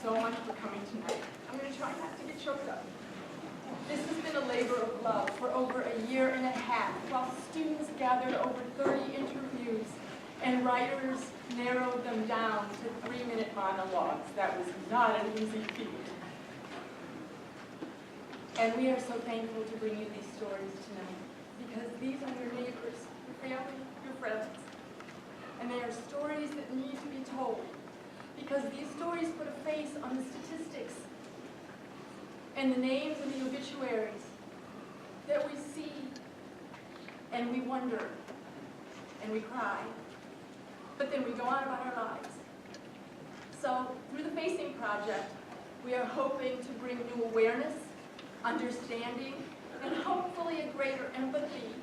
so much for coming tonight. I'm going to try not to get choked up. This has been a labor of love for over a year and a half, while students gathered over 30 interviews and writers narrowed them down to 3-minute monologues. That was not an easy feat. And we are so thankful to bring you these stories tonight, because these are your neighbors, your family, your friends. And they are stories that need to be told, because these stories put a face on the statistics and the names in the obituaries that we see, and we wonder, and we cry, but then we go on about our lives. So, through the Facing Project, we are hoping to bring new awareness, understanding, and hopefully a greater empathy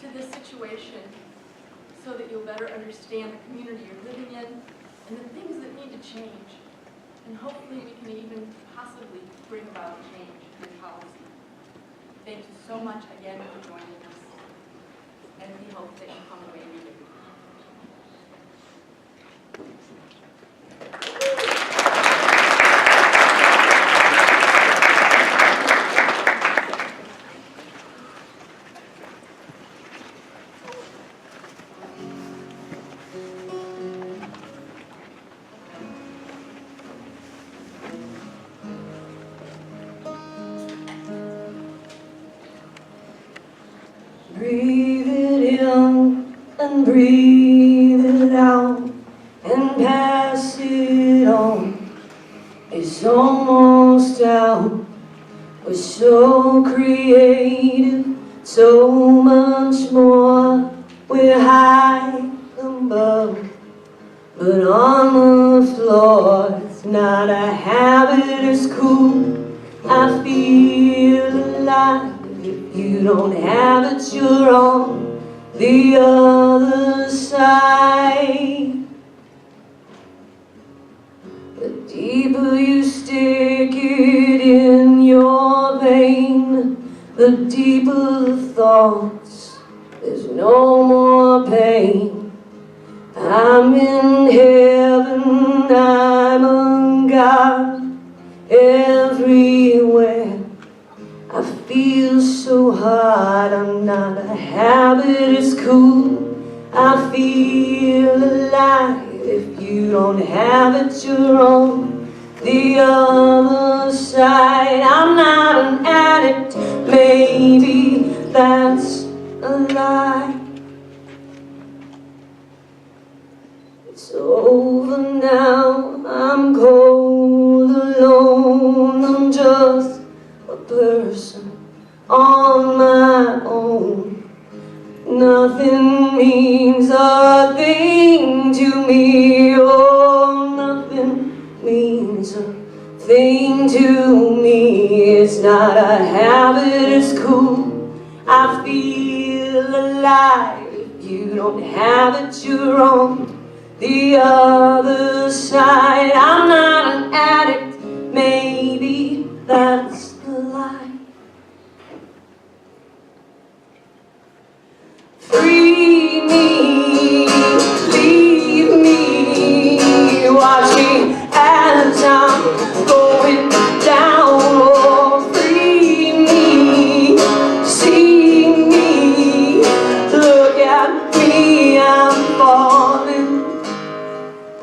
to this situation, so that you'll better understand the community you're living in and the things that need to change. And hopefully we can even possibly bring about change in policy. Thank you so much again for joining us, and we hope that you come away relieved. Breathe it in and breathe it out and pass it on. It's almost out. We're so creative, so much more. We're high above, but on the floor. It's not a habit, it's cool. I feel alive. You don't have it, you're on the other side. The deeper you stick it in your vein, the deeper the thoughts, there's no more pain. I'm in heaven, I'm on God, everywhere. I feel so hard, I'm not a habit, it's cool. I feel alive. If you don't have it, you're on the other side. I'm not an addict, maybe that's a lie. It's over now, I'm cold, alone, I'm just a person on my own. Nothing means a thing to me. Oh, nothing means a thing to me. It's not a habit, it's cool. I feel alive. If you don't have it, you're on the other side. I'm not an addict, maybe that's the lie. Free me, leave me, watch me as I'm going down. Oh, free me, see me, look at me, I'm falling,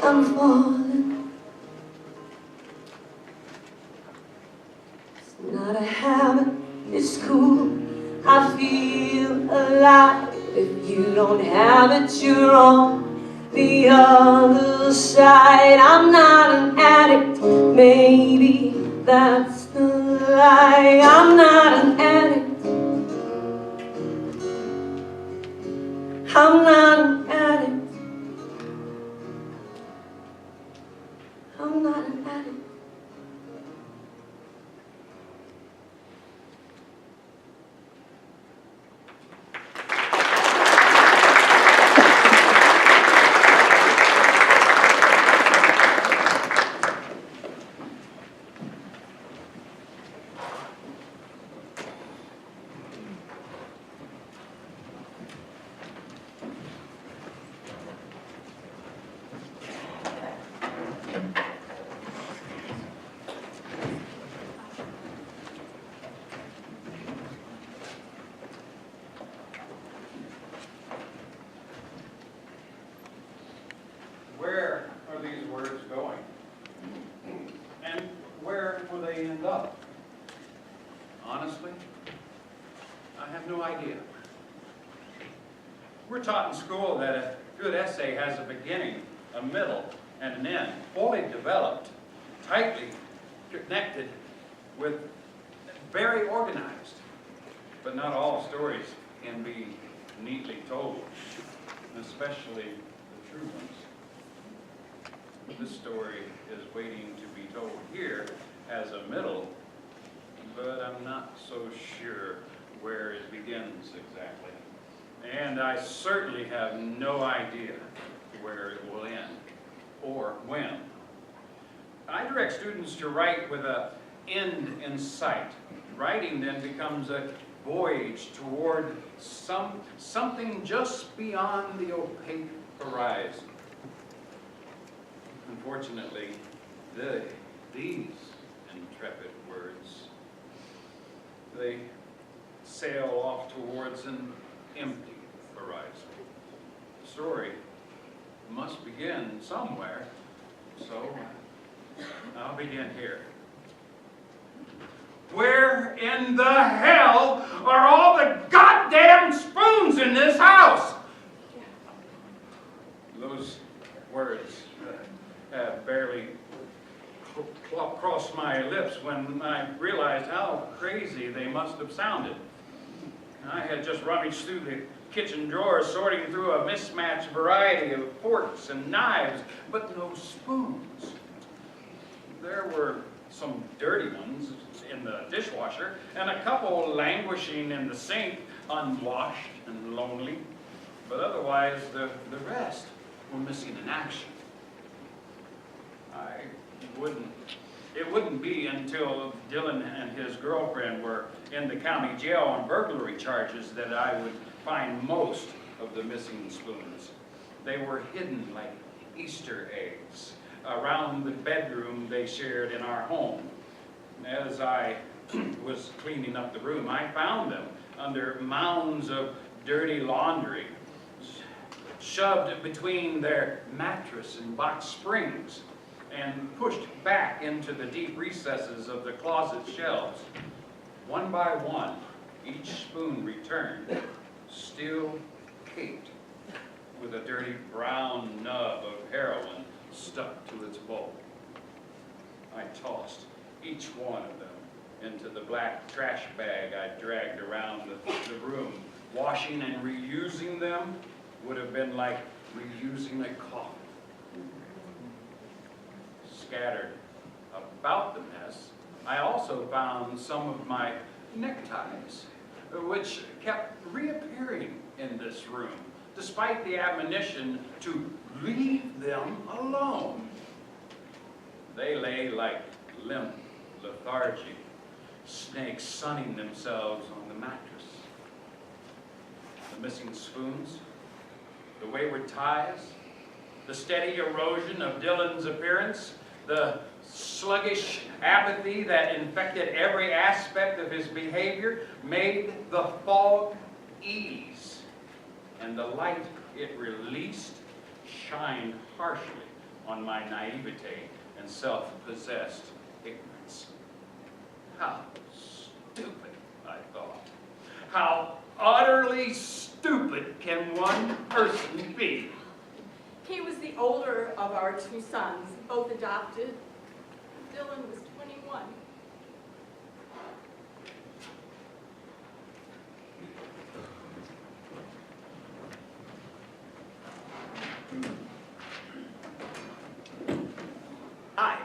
I'm falling. It's not a habit, it's cool, I feel alive. If you don't have it, you're on the other side. I'm not an addict, maybe that's the lie. I'm not an addict, I'm not an addict, I'm not an addict. develop? Honestly, I have no idea. We're taught in school that a good essay has a beginning, a middle, and an end, fully developed, tightly connected, with very organized. But not all stories can be neatly told, especially the true ones. This story is waiting to be told here as a middle, but I'm not so sure where it begins exactly. And I certainly have no idea where it will end or when. I direct students to write with an end in sight. Writing then becomes a voyage toward something just beyond the opaque horizon. Unfortunately, these intrepid words, they sail off towards an empty horizon. The story must begin somewhere, so I'll begin here. Where in the hell are all the goddamn spoons in this house? Those words barely crossed my lips when I realized how crazy they must have sounded. I had just rummaged through the kitchen drawers, sorting through a mismatched variety of forks and knives, but no spoons. There were some dirty ones in the dishwasher, and a couple languishing in the sink, unwashed and lonely. But otherwise, the rest were missing in action. It wouldn't be until Dylan and his girlfriend were in the county jail on burglary charges that I would find most of the missing spoons. They were hidden like Easter eggs around the bedroom they shared in our home. As I was cleaning up the room, I found them under mounds of dirty laundry, shoved between their mattress and box springs, and pushed back into the deep recesses of the closet shelves. One by one, each spoon returned, still caked with a dirty brown nub of heroin stuck to its bowl. I tossed each one of them into the black trash bag I dragged around the room. Washing and reusing them would have been like reusing a coffin. Scattered about the mess, I also found some of my neckties, which kept reappearing in this room, despite the admonition to leave them alone. They lay like limp, lethargic snakes sunning themselves on the mattress. The missing spoons, the wayward ties, the steady erosion of Dylan's appearance, the sluggish apathy that infected every aspect of his behavior made the fog ease, and the light it released shined harshly on my naivete and self-possessed ignorance. How stupid, I thought. How utterly stupid can one person be? He was the older of our two sons, both adopted. Dylan was 21. Hi,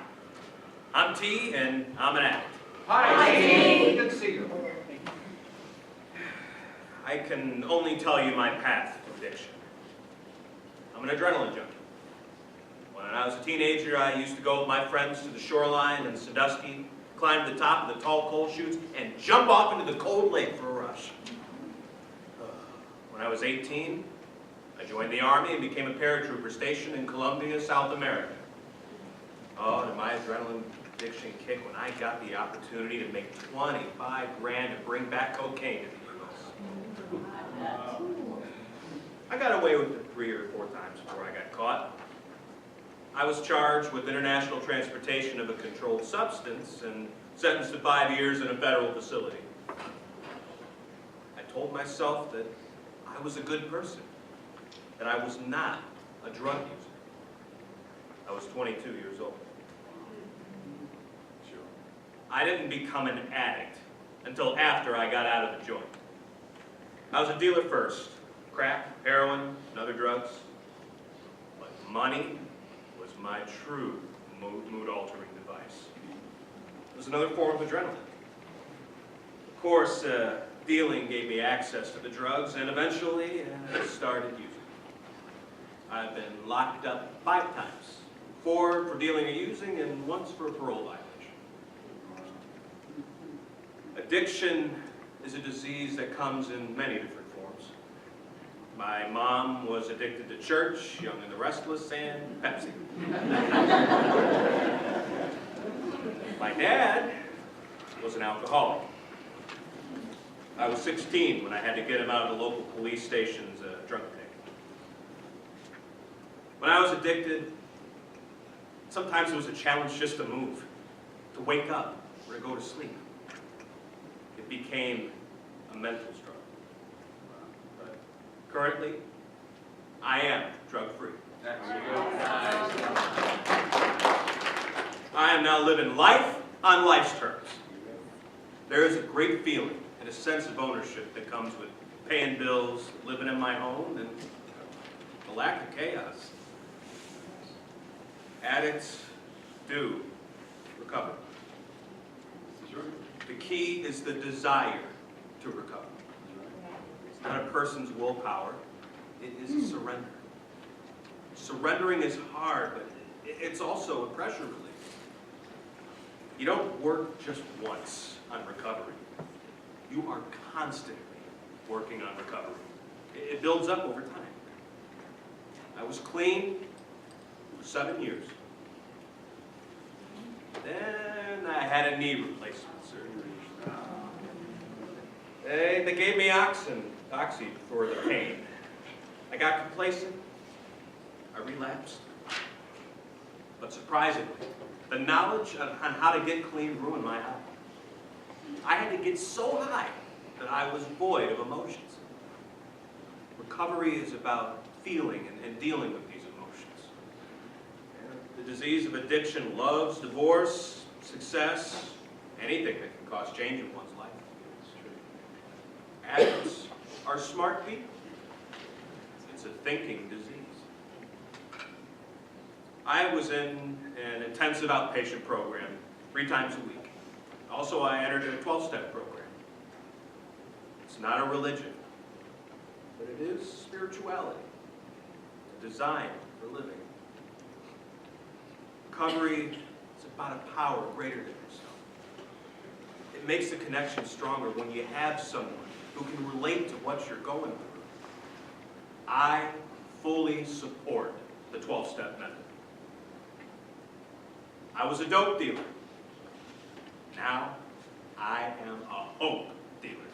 I'm T, and I'm an addict. Hi, T. Good to see you. I can only tell you my path to addiction. I'm an adrenaline junkie. When I was a teenager, I used to go with my friends to the shoreline in Sandusky, climb to the top of the tall coal chutes, and jump off into the cold lake for a rush. When I was 18, I joined the Army and became a paratrooper stationed in Colombia, South America. Oh, did my adrenaline addiction kick when I got the opportunity to make 25 grand to bring back cocaine to the U.S. I got away with it 3 or 4 times before I got caught. I was charged with international transportation of a controlled substance and sentenced to 5 years in a federal facility. I told myself that I was a good person, that I was not a drug user. I was 22 years old. I didn't become an addict until after I got out of the joint. I was a dealer first, crack, heroin, and other drugs. But money was my true mood-altering device. It was another form of adrenaline. Of course, dealing gave me access to the drugs, and eventually I started using. I've been locked up 5 times, 4 for dealing or using, and once for a parole violation. Addiction is a disease that comes in many different forms. My mom was addicted to church, Young and the Restless, and Pepsi. My dad was an alcoholic. I was 16 when I had to get him out of the local police station's drunk tank. When I was addicted, sometimes it was a challenge just to move, to wake up, or to go to sleep. It became a mental struggle. But currently, I am drug-free. I am now living life on life's terms. There is a great feeling and a sense of ownership that comes with paying bills, living in my home, and the lack of chaos. Addicts do recover. The key is the desire to recover. It's not a person's willpower, it is a surrender. Surrendering is hard, but it's also a pressure relief. You don't work just once on recovery. You are constantly working on recovery. It builds up over time. I was clean for 7 years. Then I had a knee replacement surgery. They gave me oxy for the pain. I got complacent. I relapsed. But surprisingly, the knowledge on how to get clean ruined my high. I had to get so high that I was void of emotions. Recovery is about feeling and dealing with these emotions. The disease of addiction loves divorce, success, anything that can cause change in one's life. Addicts are smart people. It's a thinking disease. I was in an intensive outpatient program 3 times a week. Also, I entered a 12-step program. It's not a religion, but it is spirituality, a design for living. Recovery is about a power greater than yourself. It makes the connection stronger when you have someone who can relate to what you're going through. I fully support the 12-step method. I was a dope dealer. Now, I am a hope dealer.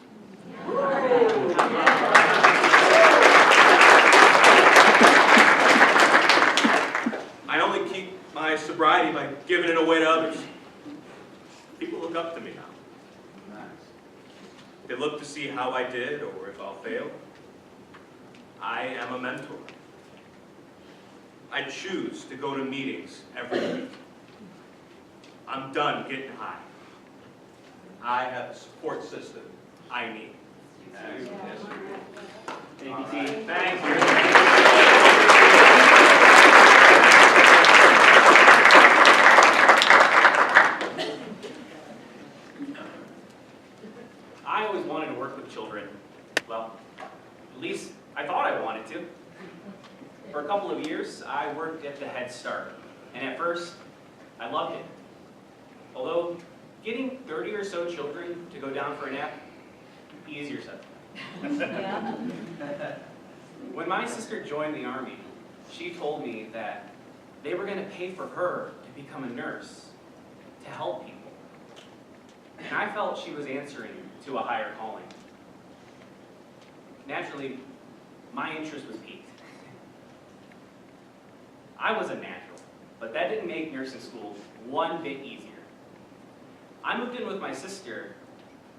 I only keep my sobriety by giving it away to others. People look up to me now. They look to see how I did or if I'll fail. I am a mentor. I choose to go to meetings every week. I'm done getting high. I have the support system I need. Thank you. I always wanted to work with children. Well, at least I thought I wanted to. For a couple of years, I worked at the Head Start, and at first, I loved it. Although, getting 30 or so children to go down for a nap, easier said than done. When my sister joined the Army, she told me that they were going to pay for her to become a nurse, to help people. And I felt she was answering to a higher calling. Naturally, my interest was piqued. I was a natural. But that didn't make nursing school one bit easier. I moved in with my sister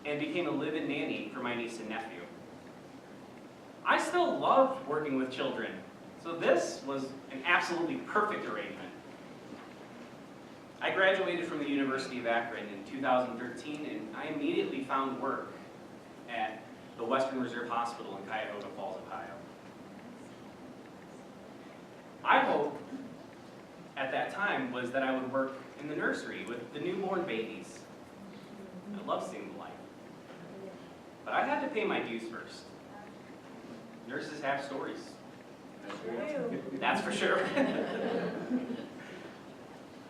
and became a live-in nanny for my niece and nephew. I still loved working with children, so this was an absolutely perfect arrangement. I graduated from the University of Akron in 2013, and I immediately found work at the Western Reserve Hospital in Cuyahoga Falls, Ohio. I hope at that time was that I would work in the nursery with the newborn babies. I love seeing the light. But I had to pay my dues first. Nurses have stories. That's for sure.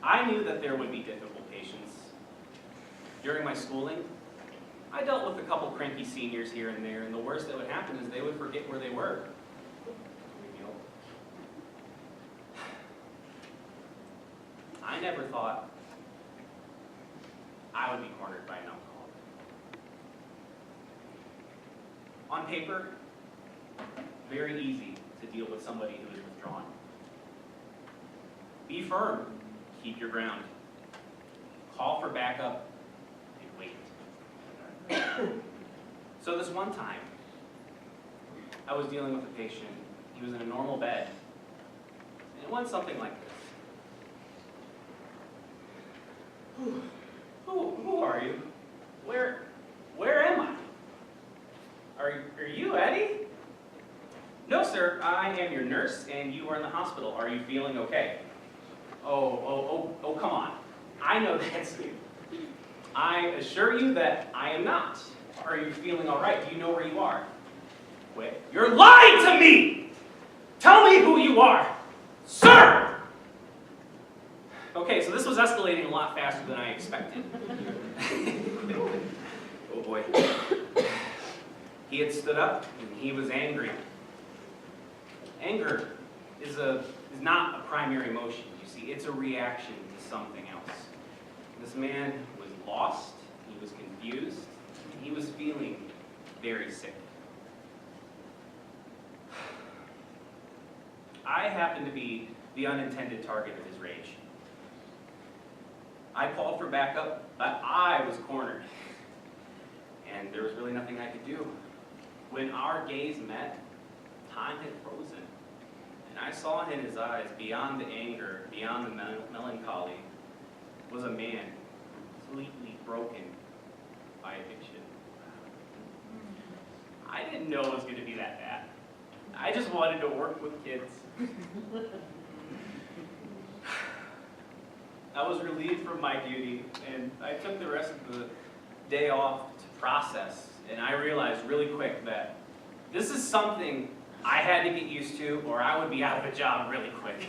I knew that there would be difficult patients. During my schooling, I dealt with a couple cranky seniors here and there, and the worst that would happen is they would forget where they were. I never thought I would be cornered by an alcoholic. On paper, very easy to deal with somebody who is withdrawn. Be firm, keep your ground. Call for backup, and wait. So this one time, I was dealing with a patient. He was in a normal bed, and it went something like this. Who are you? Where am I? Are you Eddie? No, sir, I am your nurse, and you are in the hospital. Are you feeling okay? Oh, come on. I know that's you. I assure you that I am not. Are you feeling all right? Do you know where you are? Wait, you're lying to me! Tell me who you are, sir! Okay, so this was escalating a lot faster than I expected. Oh boy. He had stood up and he was angry. Anger is not a primary emotion, you see. It's a reaction to something else. This man was lost, he was confused, and he was feeling very sick. I happened to be the unintended target of his rage. I called for backup, but I was cornered. And there was really nothing I could do. When our gaze met, time had frozen. And I saw in his eyes, beyond the anger, beyond the melancholy, was a man completely broken by addiction. I didn't know it was going to be that bad. I just wanted to work with kids. I was relieved from my duty, and I took the rest of the day off to process, and I realized really quick that this is something I had to get used to, or I would be out of a job really quick.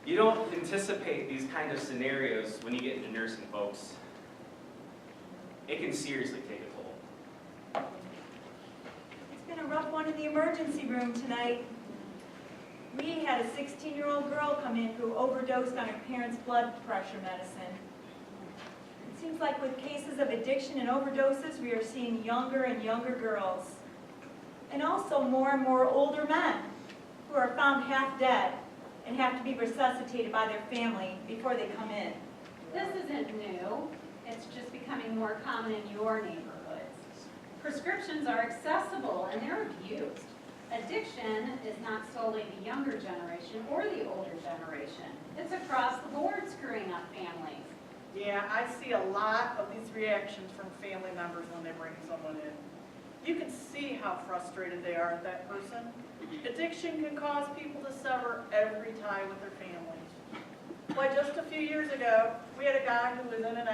You don't anticipate these kind of scenarios when you get into nursing, folks. It can seriously take a toll. It's been a rough one in the emergency room tonight. We had a 16-year-old girl come in who overdosed on her parents' blood pressure medicine. It seems like with cases of addiction and overdoses, we are seeing younger and younger girls. And also more and more older men who are found half dead and have to be resuscitated by their family before they come in. This isn't new. It's just becoming more common in your neighborhoods. Prescriptions are accessible and they're abused. Addiction is not solely the younger generation or the older generation. It's across the board screwing up families. Yeah, I see a lot of these reactions from family members when they bring someone in. You can see how frustrated they are at that person. Addiction can cause people to sever every tie with their families. Why, just a few years ago, we had a guy who was in and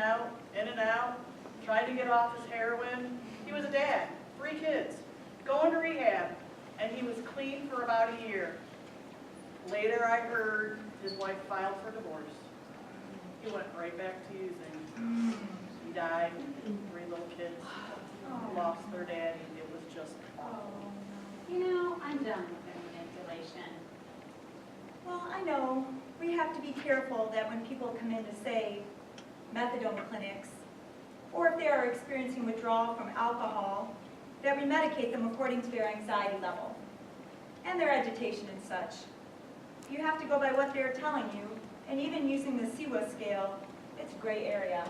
out, trying to get off his heroin. He was a dad, 3 kids, going to rehab, and he was clean for about a year. Later I heard his wife filed for divorce. He went right back to using. He died, 3 little kids lost their daddy. It was just awful. You know, I'm done with the manipulation. Well, I know we have to be careful that when people come in to, say, methadone clinics, or if they are experiencing withdrawal from alcohol, that we medicate them according to their anxiety level and their agitation and such. You have to go by what they're telling you, and even using the Siwa scale, it's a gray area.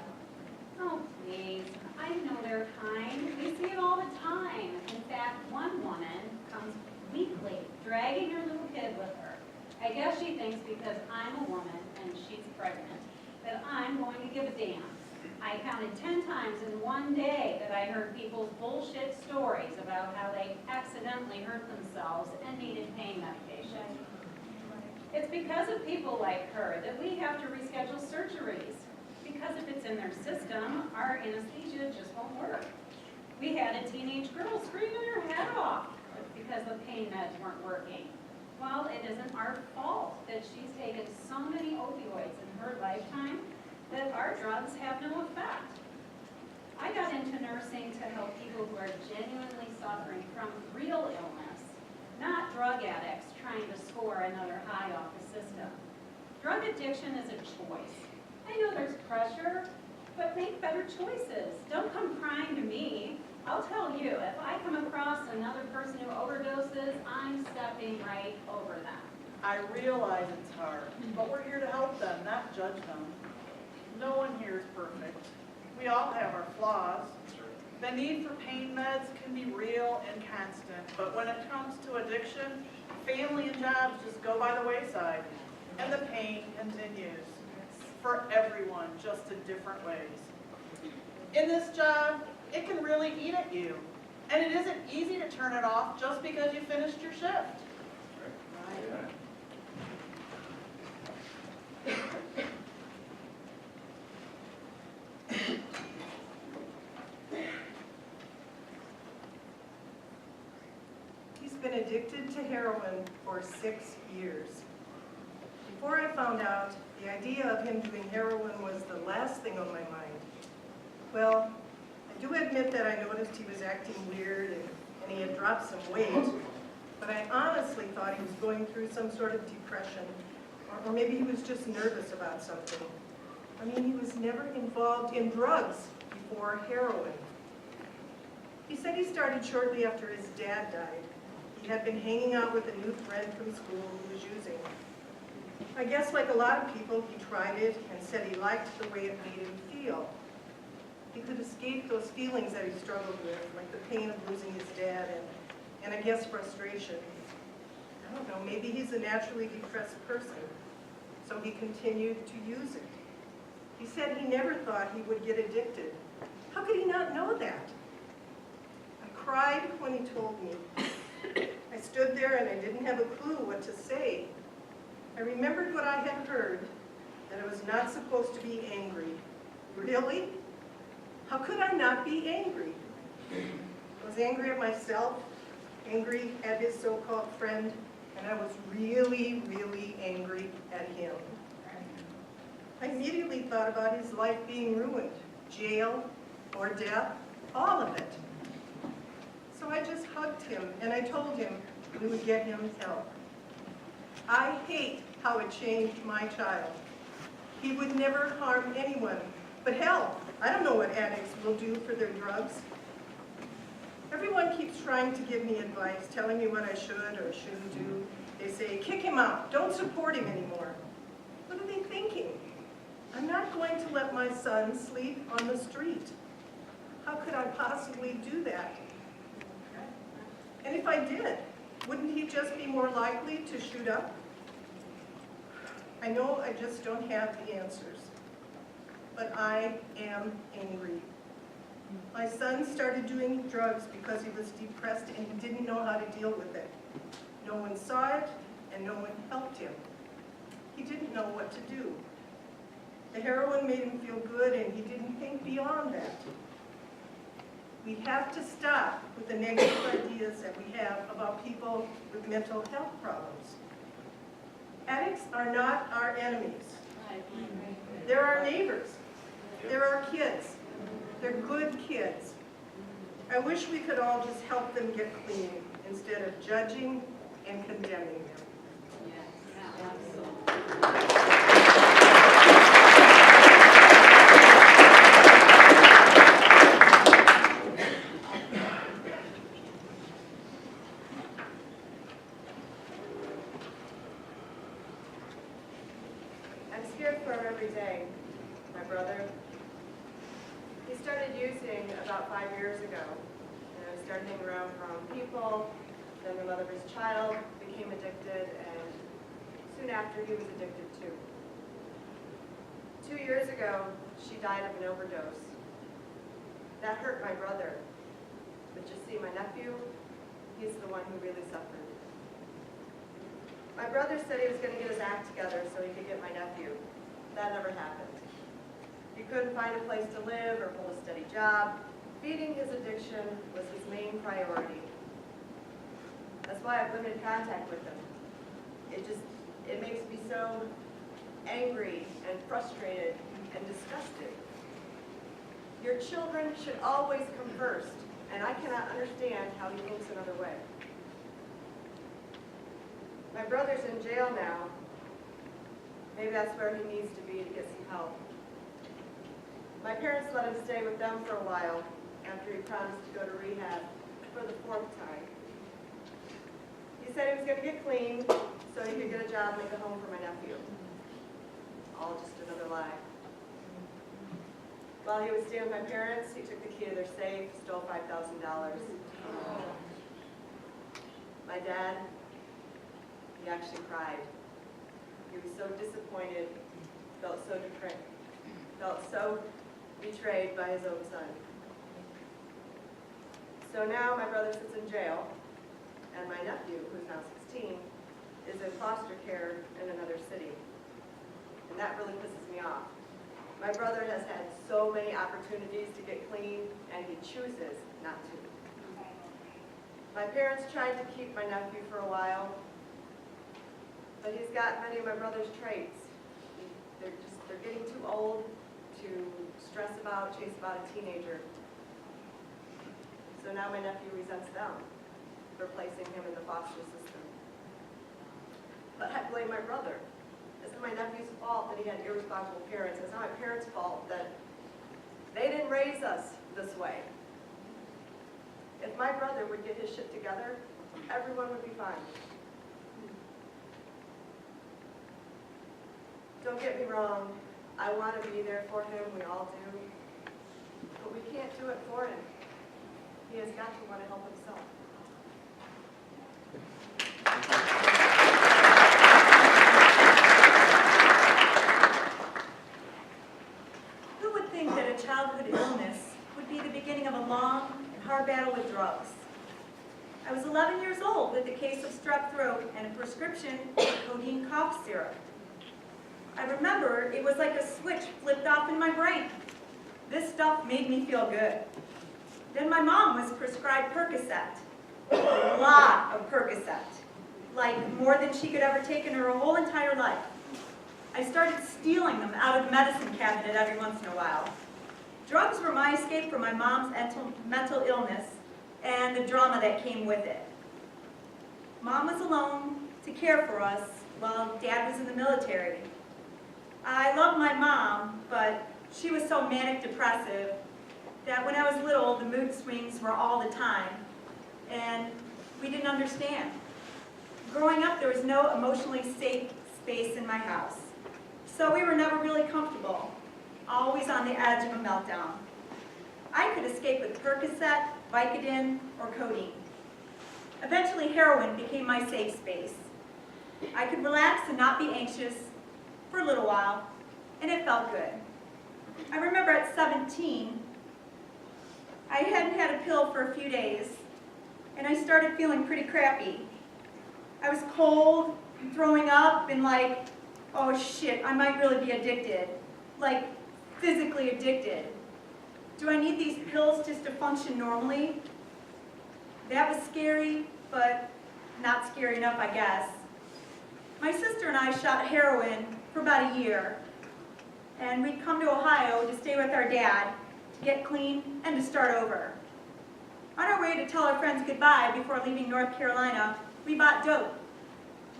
Oh, please. I know they're kind. We see it all the time. In fact, one woman comes weekly, dragging her little kid with her. I guess she thinks because I'm a woman and she's pregnant, that I'm going to give a damn. I counted 10 times in one day that I heard people's bullshit stories about how they accidentally hurt themselves and needed pain medication. It's because of people like her that we have to reschedule surgeries. Because if it's in their system, our anesthesia just won't work. We had a teenage girl screaming her head off because the pain meds weren't working. Well, it isn't our fault that she's taken so many opioids in her lifetime that our drugs have no effect. I got into nursing to help people who are genuinely suffering from real illness, not drug addicts trying to score another high off the system. Drug addiction is a choice. I know there's pressure, but make better choices. Don't come crying to me. I'll tell you, if I come across another person who overdoses, I'm stepping right over them. I realize it's hard, but we're here to help them, not judge them. No one here is perfect. We all have our flaws. The need for pain meds can be real and constant, but when it comes to addiction, family and jobs just go by the wayside, and the pain continues for everyone, just in different ways. In this job, it can really eat at you, and it isn't easy to turn it off just because you finished your shift. He's been addicted to heroin for 6 years. Before I found out, the idea of him doing heroin was the last thing on my mind. Well, I do admit that I noticed he was acting weird and he had dropped some weight, but I honestly thought he was going through some sort of depression, or maybe he was just nervous about something. I mean, he was never involved in drugs before heroin. He said he started shortly after his dad died. He had been hanging out with a new friend from school who was using. I guess like a lot of people, he tried it and said he liked the way it made him feel. He could escape those feelings that he struggled with, like the pain of losing his dad and I guess frustration. I don't know, maybe he's a naturally depressed person, so he continued to use it. He said he never thought he would get addicted. How could he not know that? I cried when he told me. I stood there and I didn't have a clue what to say. I remembered what I had heard, that I was not supposed to be angry. Really? How could I not be angry? I was angry at myself, angry at his so-called friend, and I was really, really angry at him. I immediately thought about his life being ruined, jail or death, all of it. So I just hugged him and I told him we would get him help. I hate how it changed my child. He would never harm anyone, but hell, I don't know what addicts will do for their drugs. Everyone keeps trying to give me advice, telling me what I should or shouldn't do. They say, kick him out, don't support him anymore. What are they thinking? I'm not going to let my son sleep on the street. How could I possibly do that? And if I did, wouldn't he just be more likely to shoot up? I know I just don't have the answers, but I am angry. My son started doing drugs because he was depressed and he didn't know how to deal with it. No one saw it and no one helped him. He didn't know what to do. The heroin made him feel good and he didn't think beyond that. We have to stop with the negative ideas that we have about people with mental health problems. Addicts are not our enemies. They're our neighbors. They're our kids. They're good kids. I wish we could all just help them get clean instead of judging and condemning them. Yeah, absolutely. every day. My brother, he started using about 5 years ago. And started hanging around from people. Then the mother of his child became addicted, and soon after he was addicted too. 2 years ago, she died of an overdose. That hurt my brother. But you see, my nephew, he's the one who really suffered. My brother said he was going to get his act together so he could get my nephew. That never happened. He couldn't find a place to live or hold a steady job. Feeding his addiction was his main priority. That's why I've limited contact with him. It makes me so angry and frustrated and disgusted. Your children should always come first, and I cannot understand how he thinks another way. My brother's in jail now. Maybe that's where he needs to be to get some help. My parents let him stay with them for a while after he promised to go to rehab for the 4th time. He said he was going to get clean so he could get a job and make a home for my nephew. All just another lie. While he was staying with my parents, he took the key to their safe, stole $5,000. My dad, he actually cried. He was so disappointed, felt so depressed, felt so betrayed by his own son. So now my brother sits in jail, and my nephew, who's now 16, is in foster care in another city. And that really pisses me off. My brother has had so many opportunities to get clean, and he chooses not to. My parents tried to keep my nephew for a while, but he's got many of my brother's traits. They're getting too old to stress about, chase about a teenager. So now my nephew resents them for placing him in the foster system. But I blame my brother. It's my nephew's fault that he had irresponsible parents. It's not my parents' fault that they didn't raise us this way. If my brother would get his shit together, everyone would be fine. Don't get me wrong, I want to be there for him, we all do. But we can't do it for him. He has got to want to help himself. Who would think that a childhood illness would be the beginning of a long and hard battle with drugs? I was 11 years old with a case of strep throat and a prescription of codeine cough syrup. I remember it was like a switch flipped off in my brain. This stuff made me feel good. Then my mom was prescribed Percocet, a lot of Percocet, like more than she could ever take in her whole entire life. I started stealing them out of the medicine cabinet every once in a while. Drugs were my escape from my mom's mental illness and the drama that came with it. Mom was alone to care for us while Dad was in the military. I loved my mom, but she was so manic depressive that when I was little, the mood swings were all the time, and we didn't understand. Growing up, there was no emotionally safe space in my house, so we were never really comfortable, always on the edge of a meltdown. I could escape with Percocet, Vicodin, or codeine. Eventually, heroin became my safe space. I could relax and not be anxious for a little while, and it felt good. I remember at 17, I hadn't had a pill for a few days, and I started feeling pretty crappy. I was cold, and throwing up, and like, oh shit, I might really be addicted. Like, physically addicted. Do I need these pills just to function normally? That was scary, but not scary enough, I guess. My sister and I shot heroin for about a year, and we'd come to Ohio to stay with our dad, to get clean, and to start over. On our way to tell our friends goodbye before leaving North Carolina, we bought dope.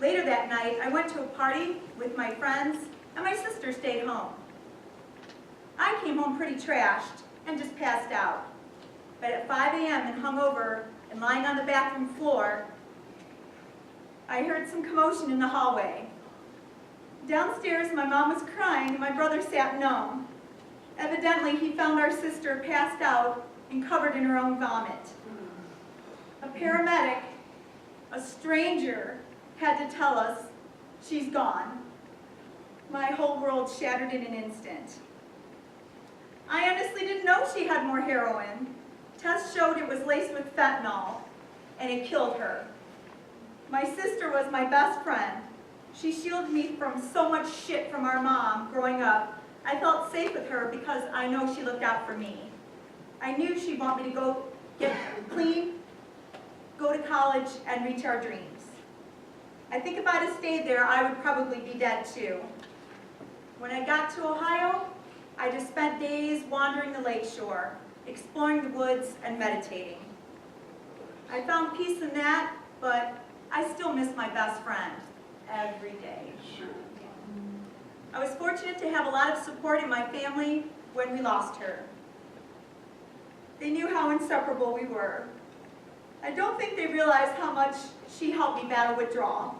Later that night, I went to a party with my friends, and my sister stayed home. I came home pretty trashed and just passed out. But at 5 a.m. and hungover and lying on the bathroom floor, I heard some commotion in the hallway. Downstairs, my mom was crying and my brother sat numb. Evidently, he found our sister passed out and covered in her own vomit. A paramedic, a stranger, had to tell us, she's gone. My whole world shattered in an instant. I honestly didn't know she had more heroin. Tests showed it was laced with fentanyl, and it killed her. My sister was my best friend. She shielded me from so much shit from our mom growing up. I felt safe with her because I know she looked out for me. I knew she'd want me to go get clean, go to college, and reach our dreams. I think if I'd have stayed there, I would probably be dead too. When I got to Ohio, I just spent days wandering the lakeshore, exploring the woods, and meditating. I found peace in that, but I still miss my best friend every day. I was fortunate to have a lot of support in my family when we lost her. They knew how inseparable we were. I don't think they realized how much she helped me battle withdrawal.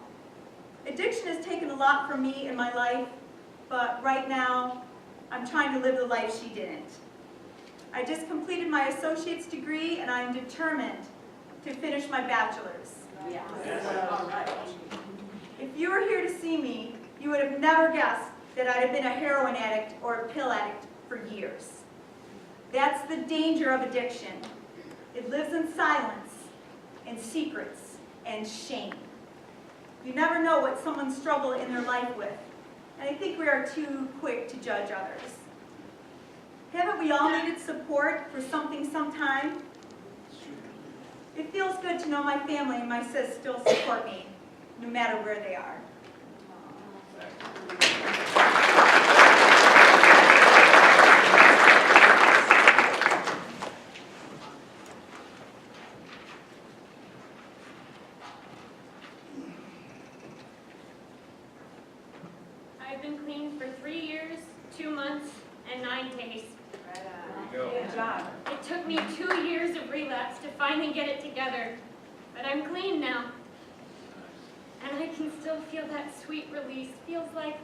Addiction has taken a lot from me in my life, but right now, I'm trying to live the life she didn't. I just completed my associate's degree, and I'm determined to finish my bachelor's. Yes. All right. If you were here to see me, you would have never guessed that I'd have been a heroin addict or a pill addict for years. That's the danger of addiction. It lives in silence, in secrets, and shame. You never know what someone's struggled in their life with, and I think we are too quick to judge others. Haven't we all needed support for something sometime? It feels good to know my family and my sis still support me, no matter where they are. I've been clean for 3 years, 2 months, and 9 days. Good job. It took me 2 years of relapse to finally get it together, but I'm clean now. And I can still feel that sweet release. Feels like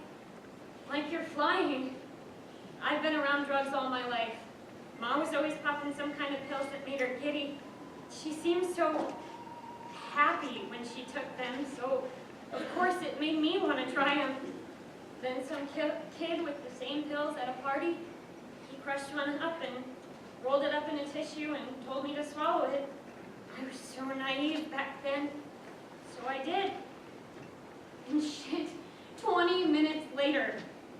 you're flying. I've been around drugs all my life. Mom was always popping some kind of pills that made her giddy. She seemed so happy when she took them, so of course it made me want to try them. Then some kid with the same pills at a party, he crushed one up and rolled it up in a tissue and told me to swallow it. I was so naive back then, so I did. And shit, 20 minutes later,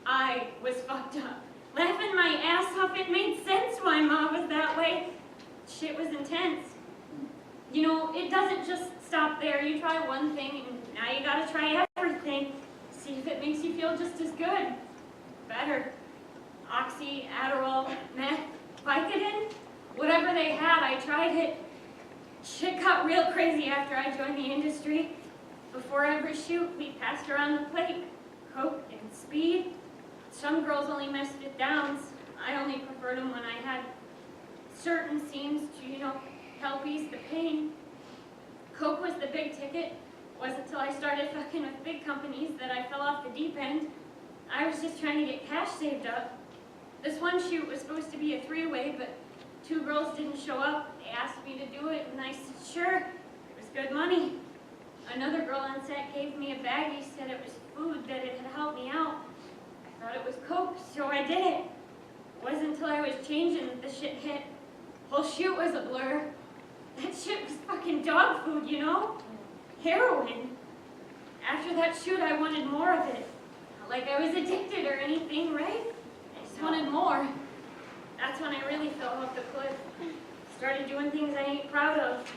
I was fucked up. Laughing my ass off, it made sense why Mom was that way. Shit was intense. You know, it doesn't just stop there. You try one thing and now you gotta try everything. See if it makes you feel just as good. Better. Oxy, Adderall, meth, Vicodin, whatever they had, I tried it. Shit got real crazy after I joined the industry. Before every shoot, we passed around the plate. Coke and speed. Some girls only messed with downs. I only preferred them when I had certain scenes to, you know, help ease the pain. Coke was the big ticket. Wasn't until I started fucking with big companies that I fell off the deep end. I was just trying to get cash saved up. This one shoot was supposed to be a 3-way, but 2 girls didn't show up. They asked me to do it, and I said, sure, it was good money. Another girl on set gave me a baggie, said it was food, that it had helped me out. I thought it was Coke, so I did it. It wasn't until I was changing that the shit hit. Whole shoot was a blur. That shit was fucking dog food, you know? Heroin. After that shoot, I wanted more of it. Not like I was addicted or anything, right? I just wanted more. That's when I really fell off the cliff. Started doing things I ain't proud of.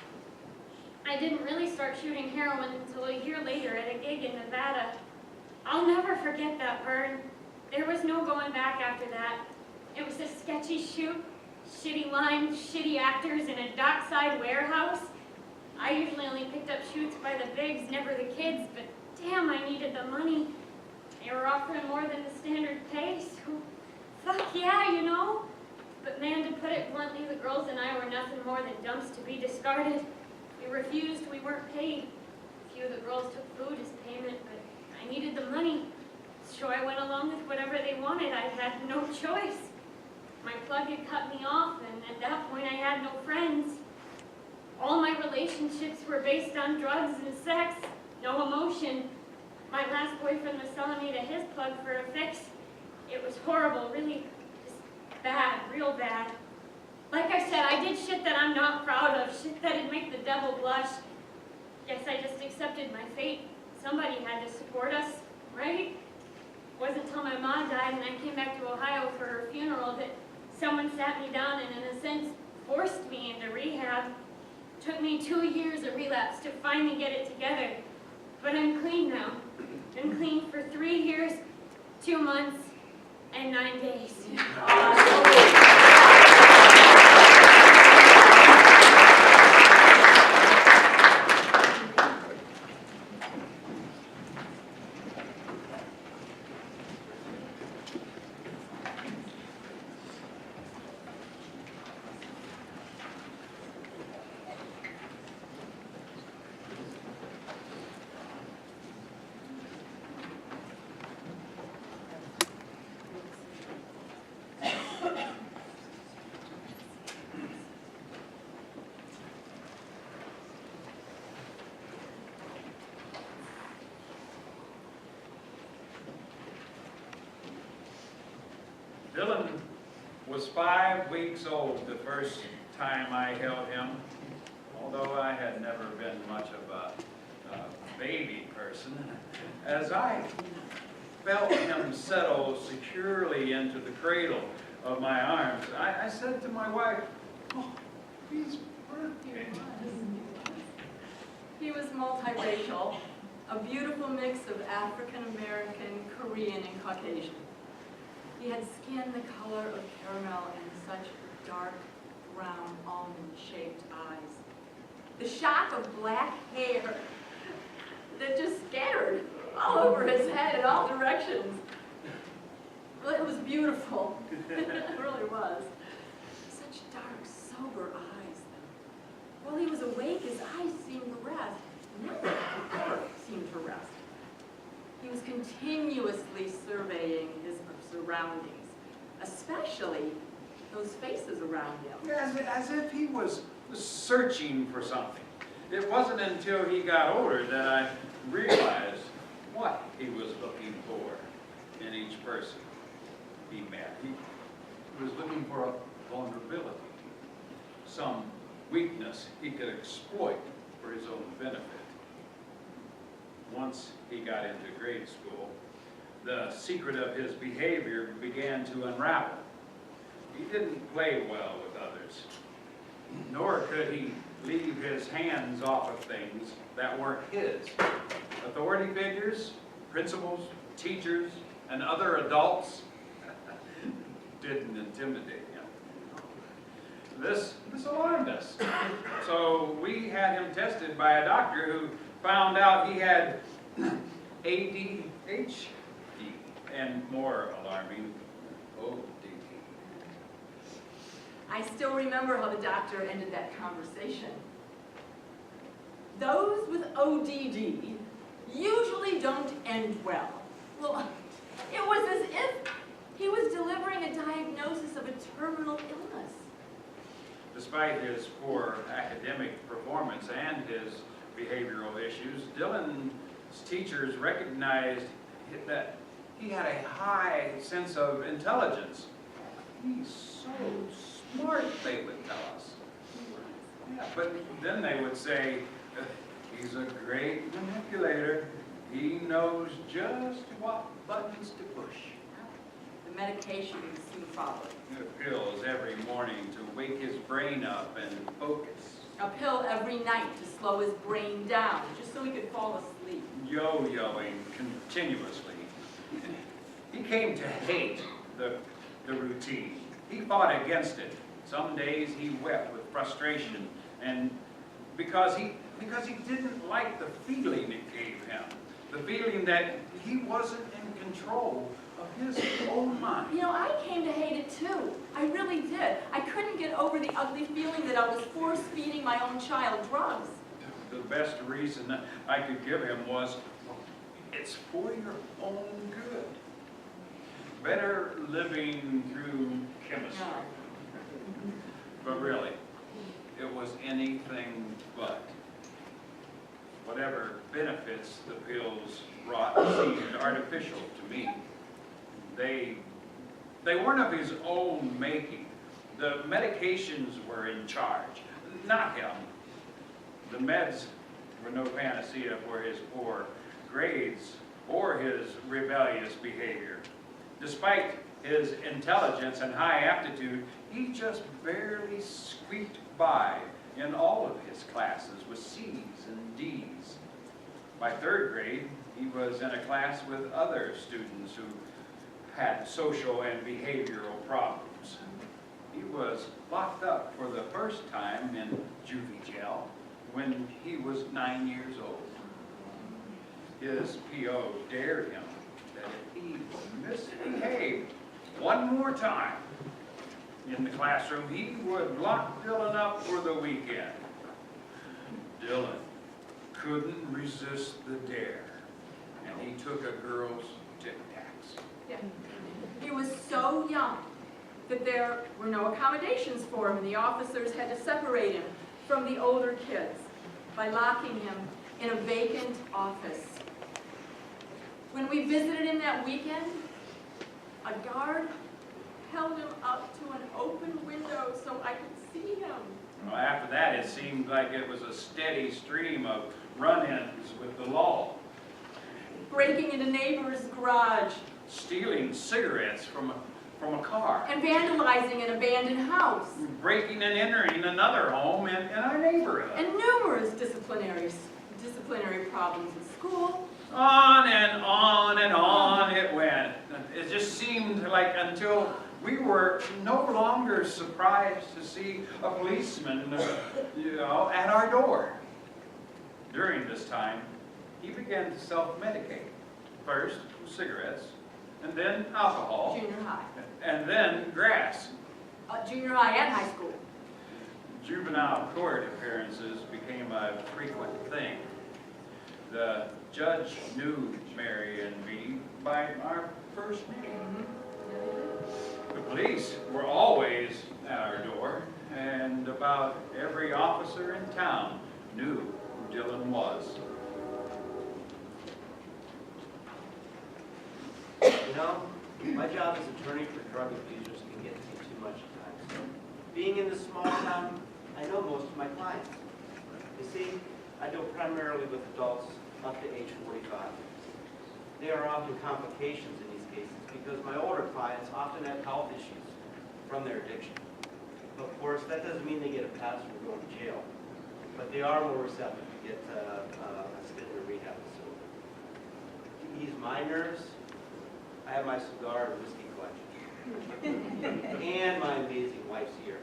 I didn't really start shooting heroin until a year later at a gig in Nevada. I'll never forget that burn. There was no going back after that. It was a sketchy shoot, shitty lines, shitty actors in a dockside warehouse. I usually only picked up shoots by the bigs, never the kids, but damn, I needed the money. They were offering more than the standard pay, so fuck yeah, you know? But man, to put it bluntly, the girls and I were nothing more than dumps to be discarded. We refused, we weren't paid. A few of the girls took food as payment, but I needed the money. so I went along with whatever they wanted. I had no choice. My plug had cut me off, and at that point I had no friends. All my relationships were based on drugs and sex, no emotion. My last boyfriend was selling me to his plug for a fix. It was horrible, really just bad, real bad. Like I said, I did shit that I'm not proud of, shit that'd make the devil blush. Guess I just accepted my fate. Somebody had to support us, right? It wasn't until my mom died and I came back to Ohio for her funeral that someone sat me down and in a sense forced me into rehab. Took me 2 years of relapse to finally get it together. But I'm clean now. Been clean for 3 years, 2 months, and 9 days. Dylan was 5 weeks old the first time I held him, although I had never been much of a baby person. As I felt him settle securely into the cradle of my arms, I said to my wife, "Oh, he's perfect." He was multiracial, a beautiful mix of African American, Korean, and Caucasian. He had skin the color of caramel and such dark, brown, almond-shaped eyes. The shock of black hair that just scattered all over his head in all directions. Well, it was beautiful. It really was. Such dark, sober eyes, though. While he was awake, his eyes seemed to rest. Never seemed to rest. He was continuously surveying his surroundings, especially those faces around him. As if he was searching for something. It wasn't until he got older that I realized what he was looking for in each person he met. He was looking for a vulnerability, some weakness he could exploit for his own benefit. Once he got into grade school, the secret of his behavior began to unravel. He didn't play well with others, nor could he leave his hands off of things that weren't his. Authority figures, principals, teachers, and other adults didn't intimidate him. This alarmed us. So we had him tested by a doctor who found out he had ADHD and, more alarming, ODD. I still remember how the doctor ended that conversation. Those with ODD usually don't end well. Well, it was as if he was delivering a diagnosis of a terminal illness. Despite his poor academic performance and his behavioral issues, Dylan's teachers recognized that he had a high sense of intelligence. He's so smart, they would tell us. Yeah, but then they would say, he's a great manipulator. He knows just what buttons to push. The medication soon followed. Pills every morning to wake his brain up and focus. A pill every night to slow his brain down, just so he could fall asleep. Yo-yoing continuously. He came to hate the routine. He fought against it. Some days he wept with frustration, and because he didn't like the feeling it gave him, the feeling that he wasn't in control of his own mind. You know, I came to hate it too. I really did. I couldn't get over the ugly feeling that I was force-feeding my own child drugs. The best reason I could give him was, it's for your own good. better living through chemistry. But really, it was anything but. Whatever benefits the pills brought seemed artificial to me. They weren't of his own making. The medications were in charge, not him. The meds were no panacea for his poor grades or his rebellious behavior. Despite his intelligence and high aptitude, he just barely squeaked by in all of his classes with C's and D's. By third grade, he was in a class with other students who had social and behavioral problems. He was locked up for the first time in juvie jail when he was 9 years old. His PO dared him that if he misbehaved one more time in the classroom, he would lock Dylan up for the weekend. Dylan couldn't resist the dare, and he took a girl's Tic Tacs. Yeah. He was so young that there were no accommodations for him, and the officers had to separate him from the older kids by locking him in a vacant office. When we visited him that weekend, a guard held him up to an open window so I could see him. Well, after that, it seemed like it was a steady stream of run-ins with the law. Breaking into neighbors' garage. Stealing cigarettes from a car. And vandalizing an abandoned house. Breaking and entering another home in our neighborhood. And numerous disciplinary problems in school. On and on and on it went. It just seemed like until we were no longer surprised to see a policeman, at our door. During this time, he began to self-medicate. First, cigarettes, and then alcohol. Junior high. And then grass. Junior high and high school. Juvenile court appearances became a frequent thing. The judge knew Mary and me by our first name. The police were always at our door, and about every officer in town knew who Dylan was. You know, my job as attorney for drug abusers can get to be too much at times. Being in this small town, I know most of my clients. You see, I deal primarily with adults up to age 45. There are often complications in these cases because my older clients often have health issues from their addiction. Of course, that doesn't mean they get a pass for going to jail, but they are more receptive to get a stint in a rehab facility. To ease my nerves, I have my cigar and whiskey collection, and my amazing wife's ear.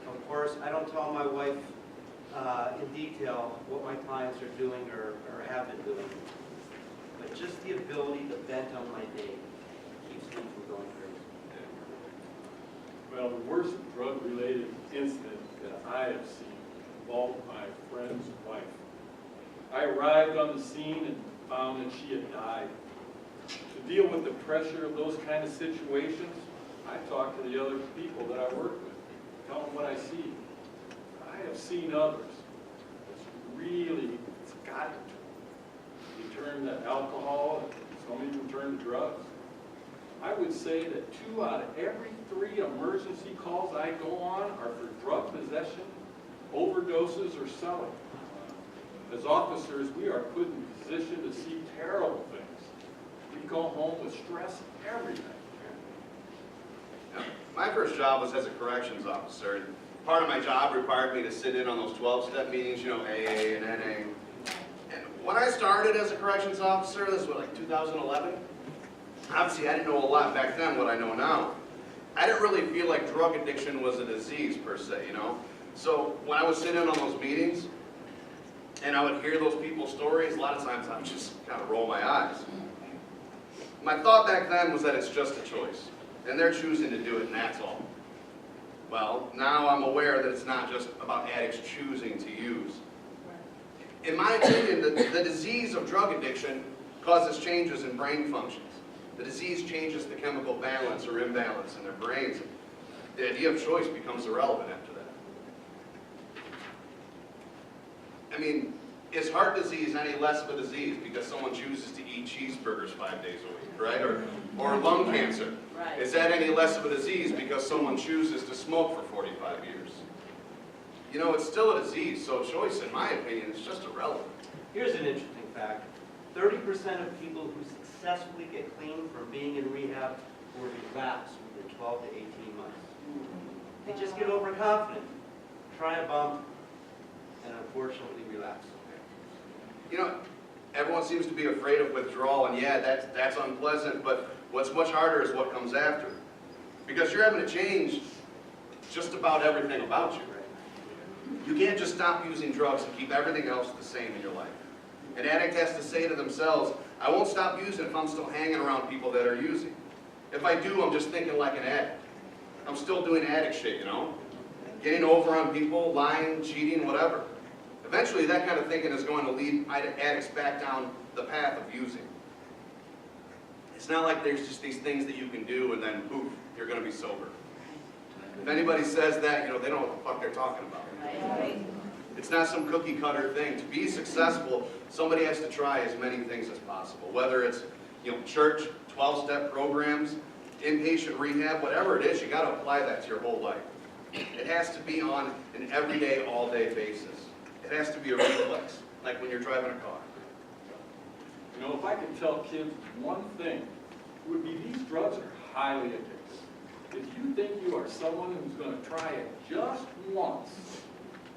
Of course, I don't tell my wife in detail what my clients are doing or have been doing, but just the ability to vent on my day keeps me from going crazy. Well, the worst drug-related incident that I have seen involved my friend's wife. I arrived on the scene and found that she had died. To deal with the pressure of those kind of situations, I talk to the other people that I work with, tell them what I see. I have seen others. It's gotten to them. You turn to alcohol, some even turn to drugs. I would say that 2 out of every 3 emergency calls I go on are for drug possession, overdoses, or selling. As officers, we are put in position to see terrible things. We go home with stress every night. My first job was as a corrections officer, and part of my job required me to sit in on those 12-step meetings, AA and NA. And when I started as a corrections officer, this was like 2011, obviously I didn't know a lot back then what I know now. I didn't really feel like drug addiction was a disease per se, So when I would sit in on those meetings, and I would hear those people's stories, a lot of times I would just kind of roll my eyes. My thought back then was that it's just a choice, and they're choosing to do it, and that's all. Well, now I'm aware that it's not just about addicts choosing to use. In my opinion, the disease of drug addiction causes changes in brain functions. The disease changes the chemical balance or imbalance in their brains. The idea of choice becomes irrelevant after that. I mean, is heart disease any less of a disease because someone chooses to eat cheeseburgers 5 days a week, right? Or lung cancer. Right. Is that any less of a disease because someone chooses to smoke for 45 years? You know, it's still a disease, so choice, in my opinion, is just irrelevant. Here's an interesting fact. 30% of people who successfully get clean from being in rehab will relapse within 12 to 18 months. They just get overconfident, try a bump, and unfortunately relapse. You know, everyone seems to be afraid of withdrawal, and yeah, that's unpleasant, but what's much harder is what comes after. Because you're having to change just about everything about you. You can't just stop using drugs and keep everything else the same in your life. An addict has to say to themselves, I won't stop using if I'm still hanging around people that are using. If I do, I'm just thinking like an addict. I'm still doing addict shit, you know? Getting over on people, lying, cheating, whatever. Eventually, that kind of thinking is going to lead addicts back down the path of using. It's not like there's just these things that you can do and then, poof, you're going to be sober. If anybody says that, you know, they don't know what the fuck they're talking about. It's not some cookie cutter thing. To be successful, somebody has to try as many things as possible. Whether it's, you know, church, 12-step programs, inpatient rehab, whatever it is, you got to apply that to your whole life. It has to be on an everyday, all-day basis. It has to be a reflex, like when you're driving a car. You know, if I could tell kids one thing, it would be these drugs are highly addictive. If you think you are someone who's going to try it just once,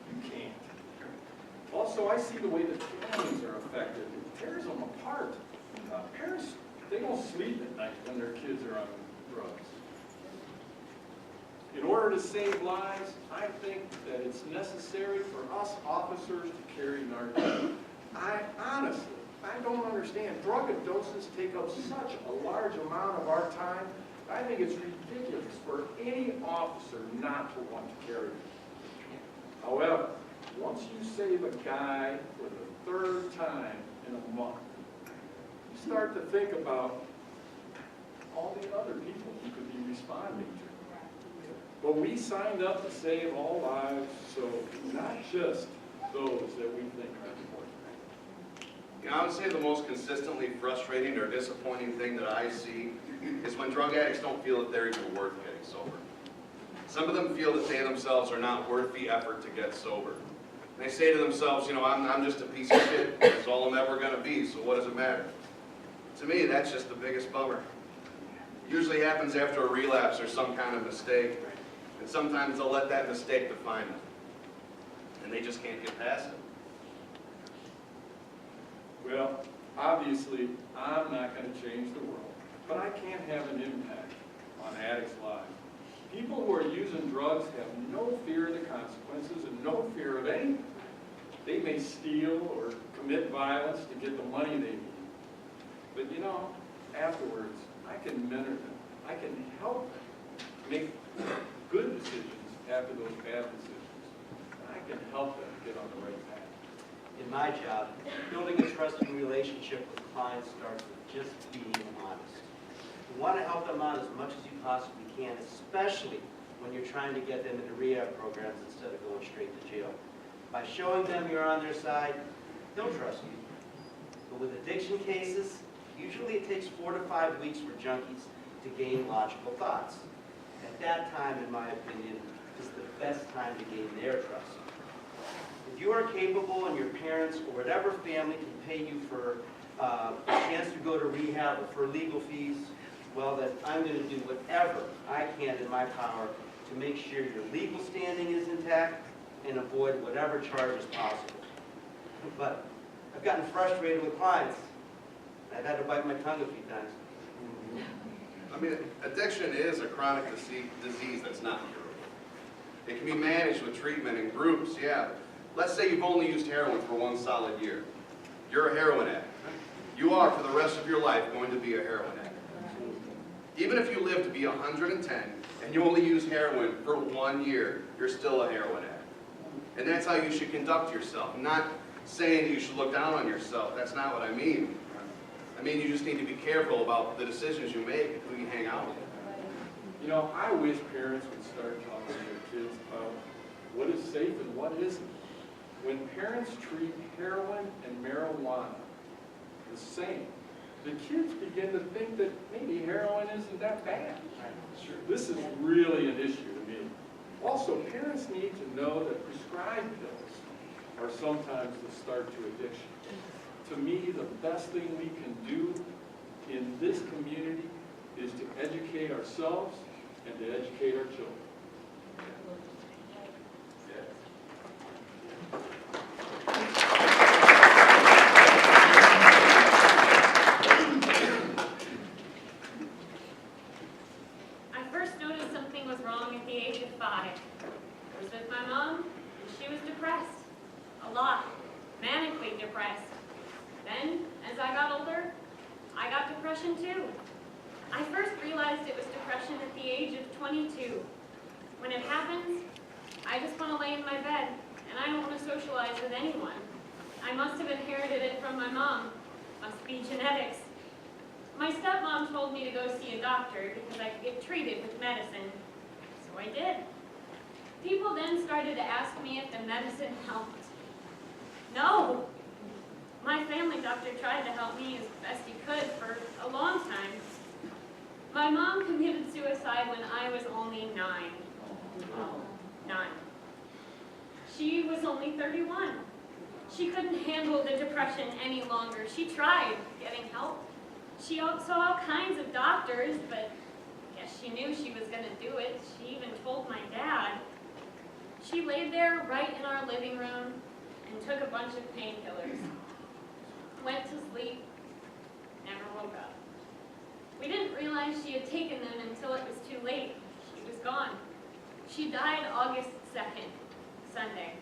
you can't. Also, I see the way that families are affected. It tears them apart. Parents, they don't sleep at night when their kids are on drugs. In order to save lives, I think that it's necessary for us officers to carry narcotics. Honestly, I don't understand. Drug doses take up such a large amount of our time. I think it's ridiculous for any officer not to want to carry it. However, once you save a guy for the third time in a month, you start to think about all the other people you could be responding to. But we signed up to save all lives, so not just those that we think are important. You know, I would say the most consistently frustrating or disappointing thing that I see is when drug addicts don't feel that they're even worth getting sober. Some of them feel that they themselves are not worth the effort to get sober. And they say to themselves, you know, I'm just a piece of shit. That's all I'm ever going to be, so what does it matter? To me, that's just the biggest bummer. It usually happens after a relapse or some kind of mistake. And sometimes they'll let that mistake define them. And they just can't get past it. Well, obviously, I'm not going to change the world, but I can have an impact on addicts' lives. People who are using drugs have no fear of the consequences and no fear of anything. They may steal or commit violence to get the money they need. But you know, afterwards, I can mentor them. I can help them make good decisions after those bad decisions. I can help them get on the right path. In my job, building a trusting relationship with clients starts with just being honest. You want to help them out as much as you possibly can, especially when you're trying to get them into rehab programs instead of going straight to jail. By showing them you're on their side, they'll trust you. But with addiction cases, usually it takes 4 to 5 weeks for junkies to gain logical thoughts. At that time, in my opinion, is the best time to gain their trust. If you are capable and your parents or whatever family can pay you for a chance to go to rehab or for legal fees, well then I'm going to do whatever I can in my power to make sure your legal standing is intact and avoid whatever charge is possible. But I've gotten frustrated with clients. I've had to bite my tongue a few times. I mean, addiction is a chronic disease that's not curable. It can be managed with treatment in groups, yeah. Let's say you've only used heroin for 1 solid year. You're a heroin addict. You are, for the rest of your life, going to be a heroin addict. Even if you live to be 110 and you only use heroin for 1 year, you're still a heroin addict. And that's how you should conduct yourself. I'm not saying that you should look down on yourself. That's not what I mean. I mean, you just need to be careful about the decisions you make and who you hang out with. You know, I wish parents would start talking to their kids about what is safe and what isn't. When parents treat heroin and marijuana the same, the kids begin to think that maybe heroin isn't that bad. This is really an issue to me. Also, parents need to know that prescribed pills are sometimes the start to addiction. To me, the best thing we can do in this community is to educate ourselves and to educate our children. I first noticed something was wrong at the age of 5. I was with my mom, and she was depressed. A lot. Manically depressed. Then, as I got older, I got depression too. I first realized it was depression at the age of 22. When it happens, I just want to lay in my bed, and I don't want to socialize with anyone. I must have inherited it from my mom. Must be genetics. My stepmom told me to go see a doctor because I could get treated with medicine. So I did. People then started to ask me if the medicine helped. No! My family doctor tried to help me as best he could for a long time. My mom committed suicide when I was only 9. 9. She was only 31. She couldn't handle the depression any longer. She tried getting help. She saw all kinds of doctors, but I guess she knew she was going to do it. She even told my dad. She laid there right in our living room and took a bunch of painkillers. Went to sleep, never woke up. We didn't realize she had taken them until it was too late. She was gone. She died August 2nd, Sunday.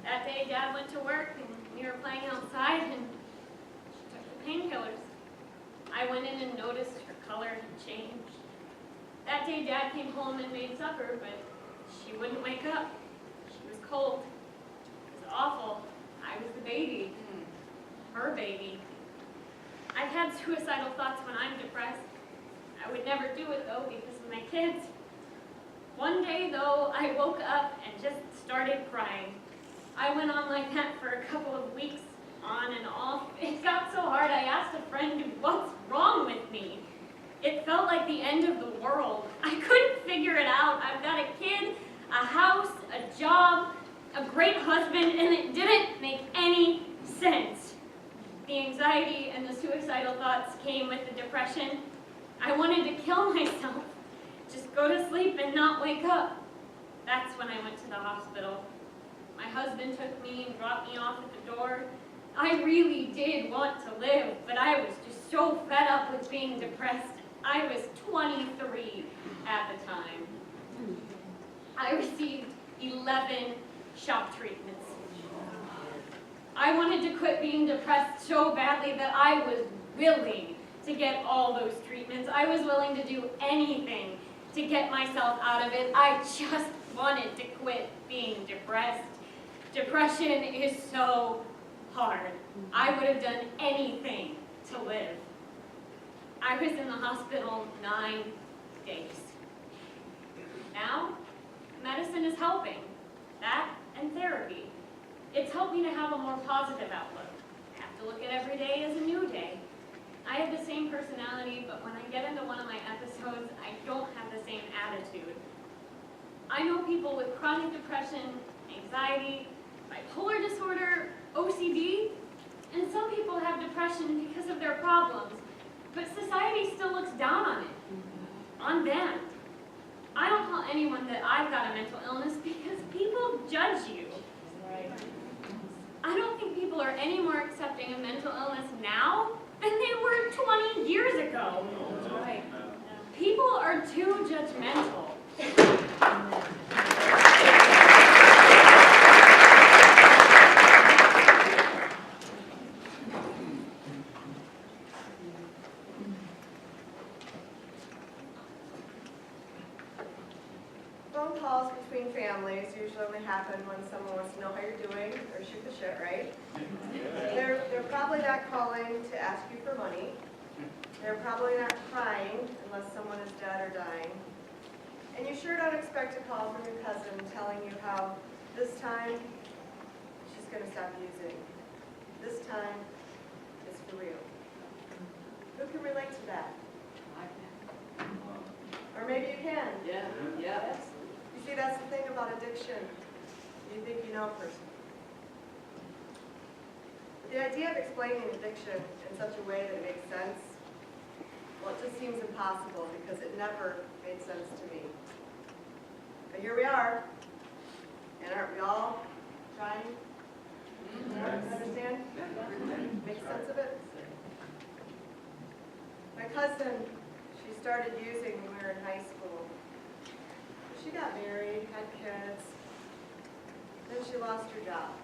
That day, Dad went to work, and we were playing outside, and she took the painkillers. I went in and noticed her color had changed. That day, Dad came home and made supper, but she wouldn't wake up. She was cold. It was awful. I was the baby. Her baby. I've had suicidal thoughts when I'm depressed. I would never do it, though, because of my kids. One day, though, I woke up and just started crying. I went on like that for a couple of weeks, on and off. It got so hard, I asked a friend, what's wrong with me? It felt like the end of the world. I couldn't figure it out. I've got a kid, a house, a job, a great husband, and it didn't make any sense. The anxiety and the suicidal thoughts came with the depression. I wanted to kill myself, just go to sleep and not wake up. That's when I went to the hospital. My husband took me and dropped me off at the door. I really did want to live, but I was just so fed up with being depressed. I was 23 at the time. I received 11 shock treatments. I wanted to quit being depressed so badly that I was willing to get all those treatments. I was willing to do anything to get myself out of it. I just wanted to quit being depressed. Depression is so hard. I would have done anything to live. I was in the hospital 9 days. Now, medicine is helping. That and therapy. It's helped me to have a more positive outlook. I have to look at every day as a new day. I have the same personality, but when I get into one of my episodes, I don't have the same attitude. I know people with chronic depression, anxiety, bipolar disorder, OCD, and some people have depression because of their problems, but society still looks down on it, on them. I don't tell anyone that I've got a mental illness because people judge you. I don't think people are any more accepting of mental illness now than they were 20 years ago. People are too judgmental. phone calls between families usually only happen when someone wants to know how you're doing or shoot the shit, right? They're probably not calling to ask you for money. They're probably not crying unless someone is dead or dying. And you sure don't expect a call from your cousin telling you how this time she's going to stop using. This time it's for real. Who can relate to that? I can. Or maybe you can. Yeah. You see, that's the thing about addiction. You think you know a person. But the idea of explaining addiction in such a way that it makes sense, well, it just seems impossible because it never made sense to me. But here we are, and aren't we all trying to understand? Make sense of it? My cousin, she started using when we were in high school. She got married, had kids, then she lost her job,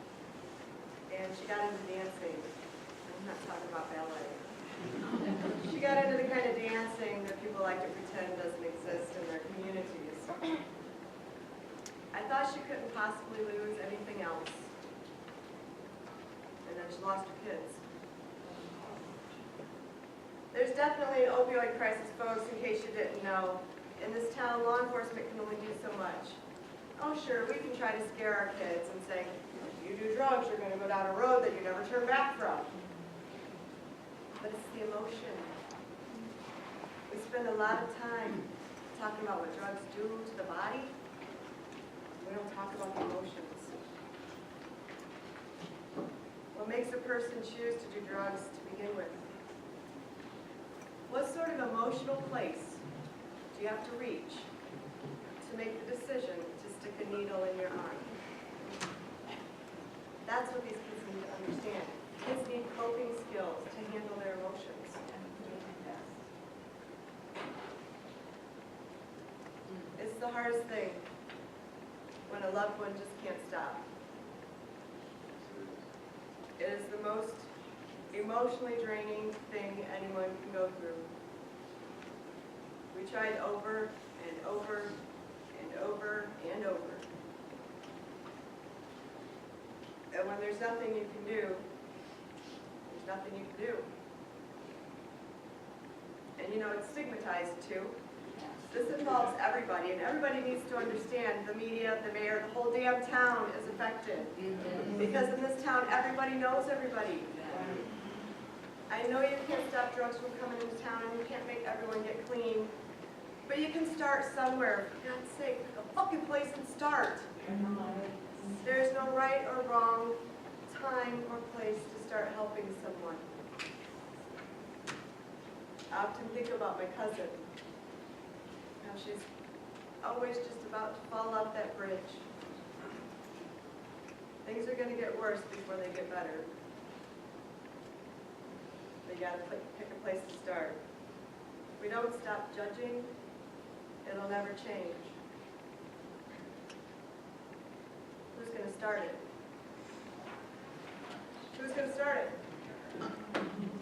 and she got into dancing. I'm not talking about ballet. She got into the kind of dancing that people like to pretend doesn't exist in their communities. I thought she couldn't possibly lose anything else. And then she lost her kids. There's definitely an opioid crisis, folks, in case you didn't know. In this town, law enforcement can only do so much. Oh, sure, we can try to scare our kids and say, if you do drugs, you're going to go down a road that you never turn back from. But it's the emotion. We spend a lot of time talking about what drugs do to the body. We don't talk about the emotions. What makes a person choose to do drugs to begin with? What sort of emotional place do you have to reach to make the decision to stick a needle in your arm? That's what these kids need to understand. Kids need coping skills to handle their emotions. It's the hardest thing when a loved one just can't stop. It is the most emotionally draining thing anyone can go through. We tried over and over and over and over. And when there's nothing you can do, there's nothing you can do. And you know, it's stigmatized too. This involves everybody, and everybody needs to understand, the media, the mayor, the whole damn town is affected. Because in this town, everybody knows everybody. I know you can't stop drugs from coming into town, and you can't make everyone get clean, but you can start somewhere. For God's sake, pick a fucking place and start. There is no right or wrong time or place to start helping someone. I often think about my cousin. How she's always just about to fall off that bridge. Things are going to get worse before they get better. They got to pick a place to start. If we don't stop judging, it'll never change. Who's going to start it? Who's going to start it?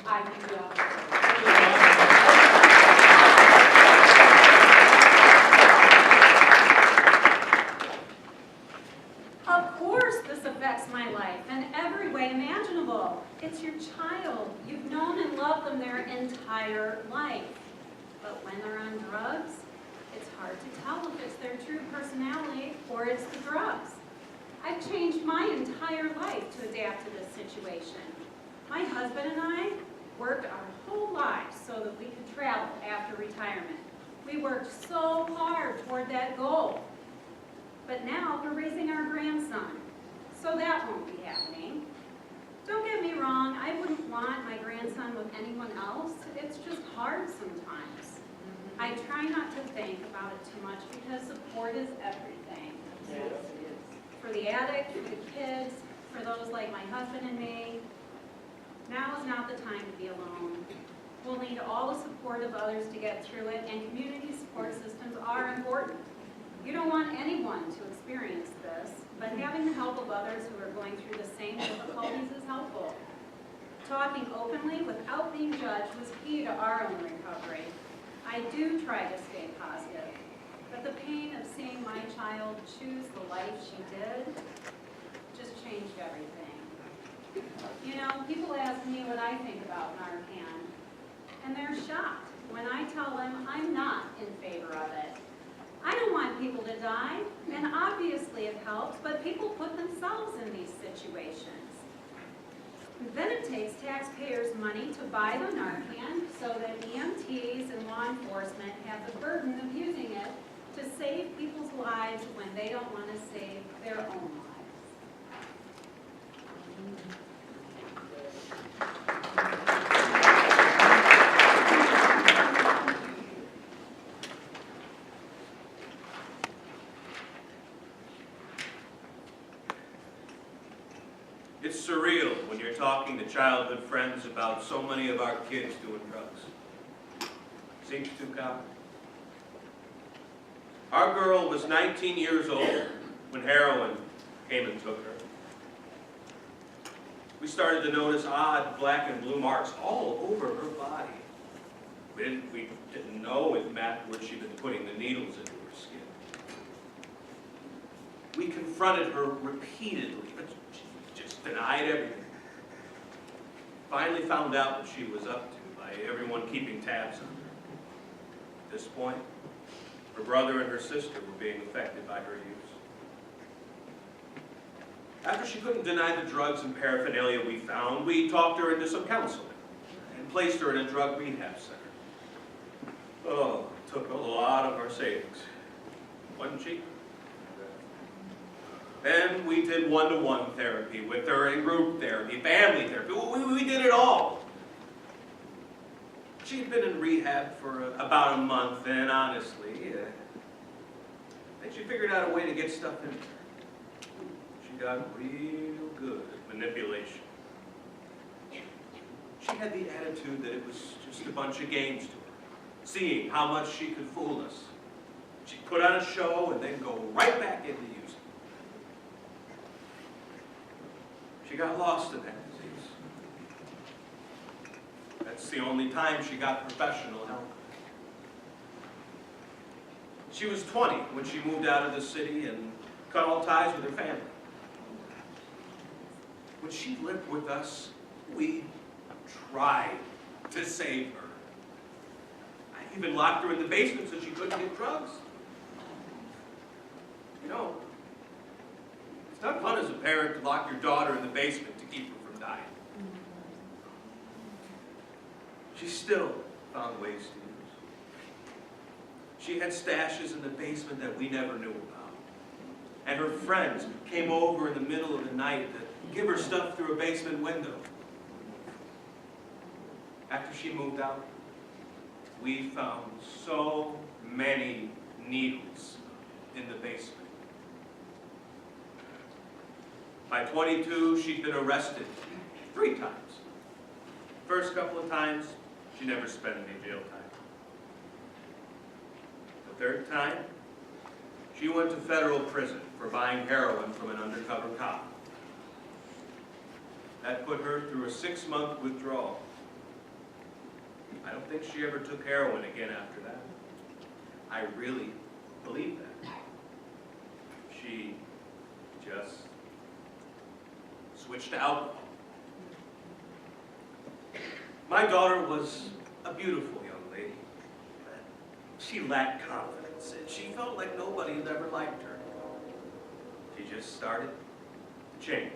I can do it. Of course this affects my life in every way imaginable. It's your child. You've known and loved them their entire life. But when they're on drugs, it's hard to tell if it's their true personality or it's the drugs. I've changed my entire life to adapt to this situation. My husband and I worked our whole lives so that we could travel after retirement. We worked so hard toward that goal. But now we're raising our grandson, so that won't be happening. Don't get me wrong, I wouldn't want my grandson with anyone else. It's just hard sometimes. I try not to think about it too much because support is everything. Yes. For the addict, for the kids, for those like my husband and me, now is not the time to be alone. We'll need all the support of others to get through it, and community support systems are important. You don't want anyone to experience this, but having the help of others who are going through the same difficulties is helpful. Talking openly without being judged was key to our own recovery. I do try to stay positive, but the pain of seeing my my child choose the life she did just changed everything. You know, people ask me what I think about Narcan, and they're shocked when I tell them I'm not in favor of it. I don't want people to die, and obviously it helps, but people put themselves in these situations. Then it takes taxpayers' money to buy the Narcan so that EMTs and law enforcement have the burden of using it to save people's lives when they don't want to save their own lives. It's surreal when you're talking to childhood friends about so many of our kids doing drugs. Seems too common. Our girl was 19 years old when heroin came and took her. We started to notice odd black and blue marks all over her body. We didn't know it mattered where she'd been putting the needles into her skin. We confronted her repeatedly, but she just denied everything. Finally found out what she was up to by everyone keeping tabs on her. At this point, her brother and her sister were being affected by her use. After she couldn't deny the drugs and paraphernalia we found, we talked her into some counseling and placed her in a drug rehab center. Oh, it took a lot of our savings. Wasn't cheap. Then we did one-to-one therapy with her, and group therapy, family therapy. We did it all. She'd been in rehab for about a month, and honestly, I think she figured out a way to get stuff in her. She got real good at manipulation. She had the attitude that it was just a bunch of games to her, seeing how much she could fool us. She'd put on a show and then go right back into using. She got lost in that disease. That's the only time she got professional help. She was 20 when she moved out of the city and cut all ties with her family. When she lived with us, we tried to save her. I even locked her in the basement so she couldn't get drugs. You know, it's not fun as a parent to lock your daughter in the basement to keep her from dying. She still found ways to use. She had stashes in the basement that we never knew about. And her friends came over in the middle of the night to give her stuff through a basement window. After she moved out, we found so many needles in the basement. By 22, she'd been arrested 3 times. First couple of times, she never spent any jail time. The 3rd time, she went to federal prison for buying heroin from an undercover cop. That put her through a 6-month withdrawal. I don't think she ever took heroin again after that. I really believe that. She just switched to alcohol. My daughter was a beautiful young lady. She lacked confidence, and she felt like nobody had ever liked her. She just started to change.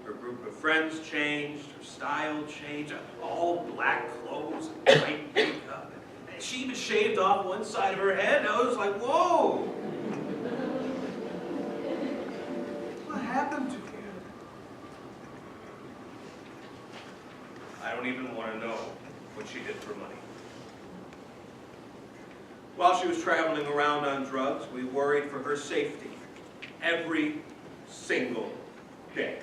Her group of friends changed, her style changed, all black clothes and white makeup. And she even shaved off one side of her head, and I was like, whoa! What happened to you? I don't even want to know what she did for money. While she was traveling around on drugs, we worried for her safety every single day.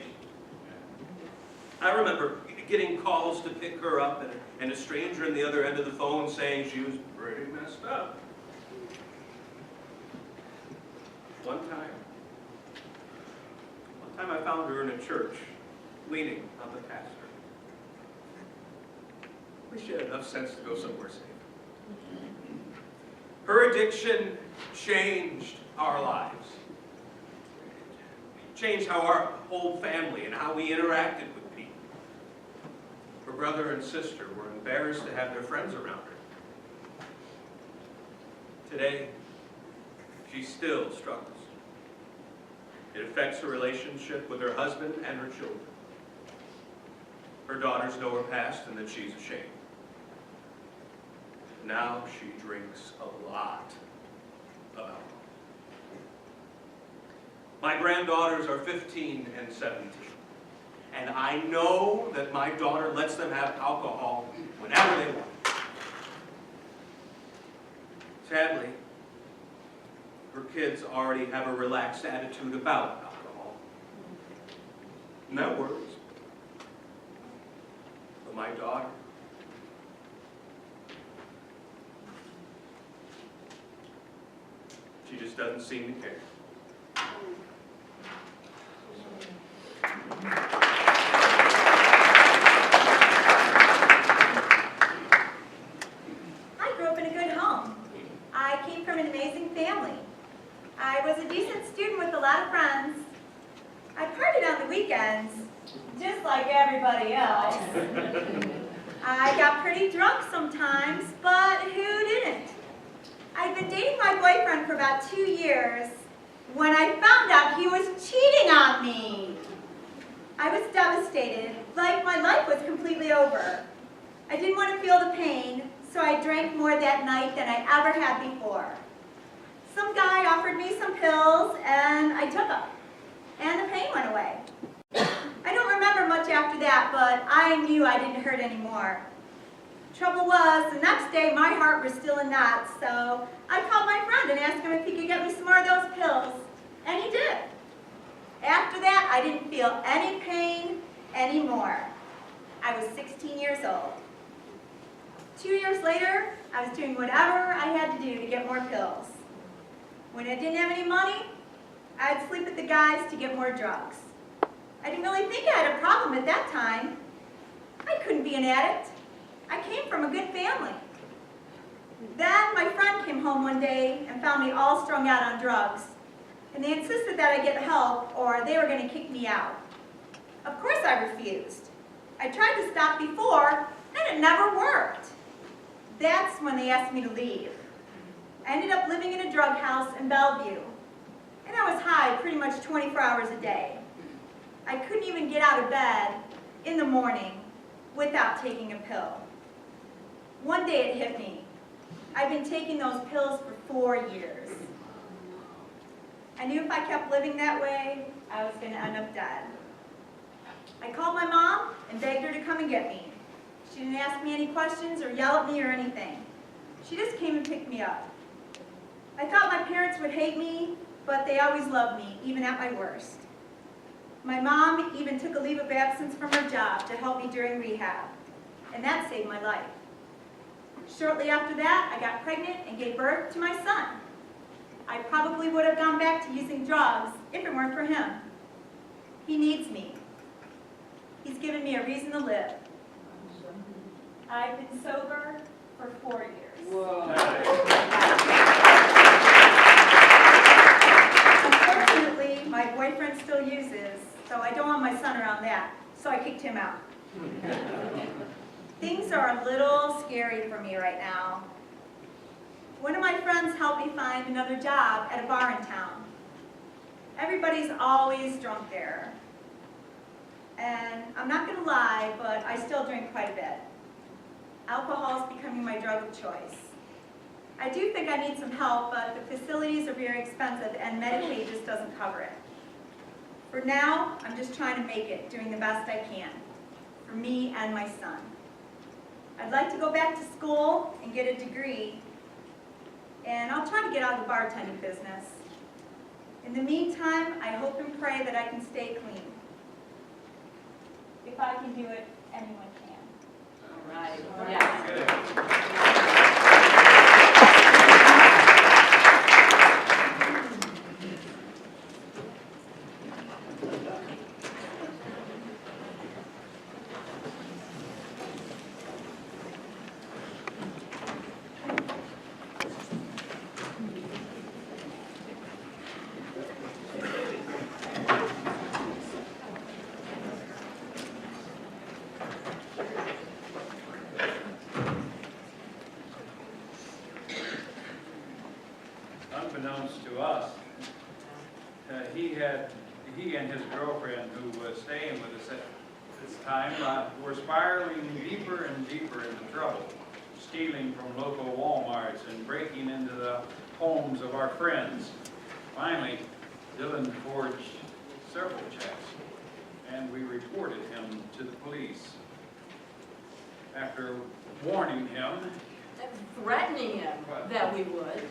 I remember getting calls to pick her up and a stranger on the other end of the phone saying she was pretty messed up. One time I found her in a church, leaning on the pastor. I wish she had enough sense to go somewhere safe. Her addiction changed our lives. Changed how our whole family and how we interacted with people. Her brother and sister were embarrassed to have their friends around her. Today, she still struggles. It affects her relationship with her husband and her children. Her daughters know her past and that she's ashamed. Now she drinks a lot of alcohol. My granddaughters are 15 and 17. And I know that my daughter lets them have alcohol whenever they want. Sadly, her kids already have a relaxed attitude about alcohol. And that worries. But my daughter, she just doesn't seem to care. I grew up in a good home. I came from an amazing family. I was a decent student with a lot of friends. I partied on the weekends, just like everybody else. I got pretty drunk sometimes, but who didn't? I'd been dating my boyfriend for about 2 years when I found out he was cheating on me. I was devastated, like my life was completely over. I didn't want to feel the pain, so I drank more that night than I ever had before. Some guy offered me some pills, and I took them, and the pain went away. I don't remember much after that, but I knew I didn't hurt anymore. Trouble was, the next day my heart was still in knots, so I called my friend and asked him if he could get me some more of those pills, and he did. After that, I didn't feel any pain anymore. I was 16 years old. 2 years later, I was doing whatever I had to do to get more pills. When I didn't have any money, I'd sleep with the guys to get more drugs. I didn't really think I had a problem at that time. I couldn't be an addict. I came from a good family. Then my friend came home one day and found me all strung out on drugs. And they insisted that I get help or they were going to kick me out. Of course I refused. I tried to stop before and it never worked. That's when they asked me to leave. I ended up living in a drug house in Bellevue. And I was high pretty much 24 hours a day. I couldn't even get out of bed in the morning without taking a pill. One day it hit me. I've been taking those pills for 4 years. I knew if I kept living that way, I was going to end up dead. I called my mom and begged her to come and get me. She didn't ask me any questions or yell at me or anything. She just came and picked me up. I thought my parents would hate me, but they always loved me, even at my worst. My mom even took a leave of absence from her job to help me during rehab, and that saved my life. Shortly after that, I got pregnant and gave birth to my son. I probably would have gone back to using drugs if it weren't for him. He needs me. He's given me a reason to live. I've been sober for 4 years. Whoa. Unfortunately, my boyfriend still uses, so I don't want my son around that, so I kicked him out. Things are a little scary for me right now. One of my friends helped me find another job at a bar in town. Everybody's always drunk there. And I'm not going to lie, but I still drink quite a bit. Alcohol is becoming my drug of choice. I do think I need some help, but the facilities are very expensive and Medicaid just doesn't cover it. For now, I'm just trying to make it, doing the best I can, for me and my son. I'd like to go back to school and get a degree, and I'll try to get out of the bartending business. In the meantime, I hope and pray that I can stay clean. If I can do it, anyone can. All right. unbeknownst to us, he and his girlfriend, who was staying with us at this time, were spiraling deeper and deeper into trouble, stealing from local Walmarts and breaking into the homes of our friends. Finally, Dylan forged several checks, and we reported him to the police. After warning him, And threatening him that we would.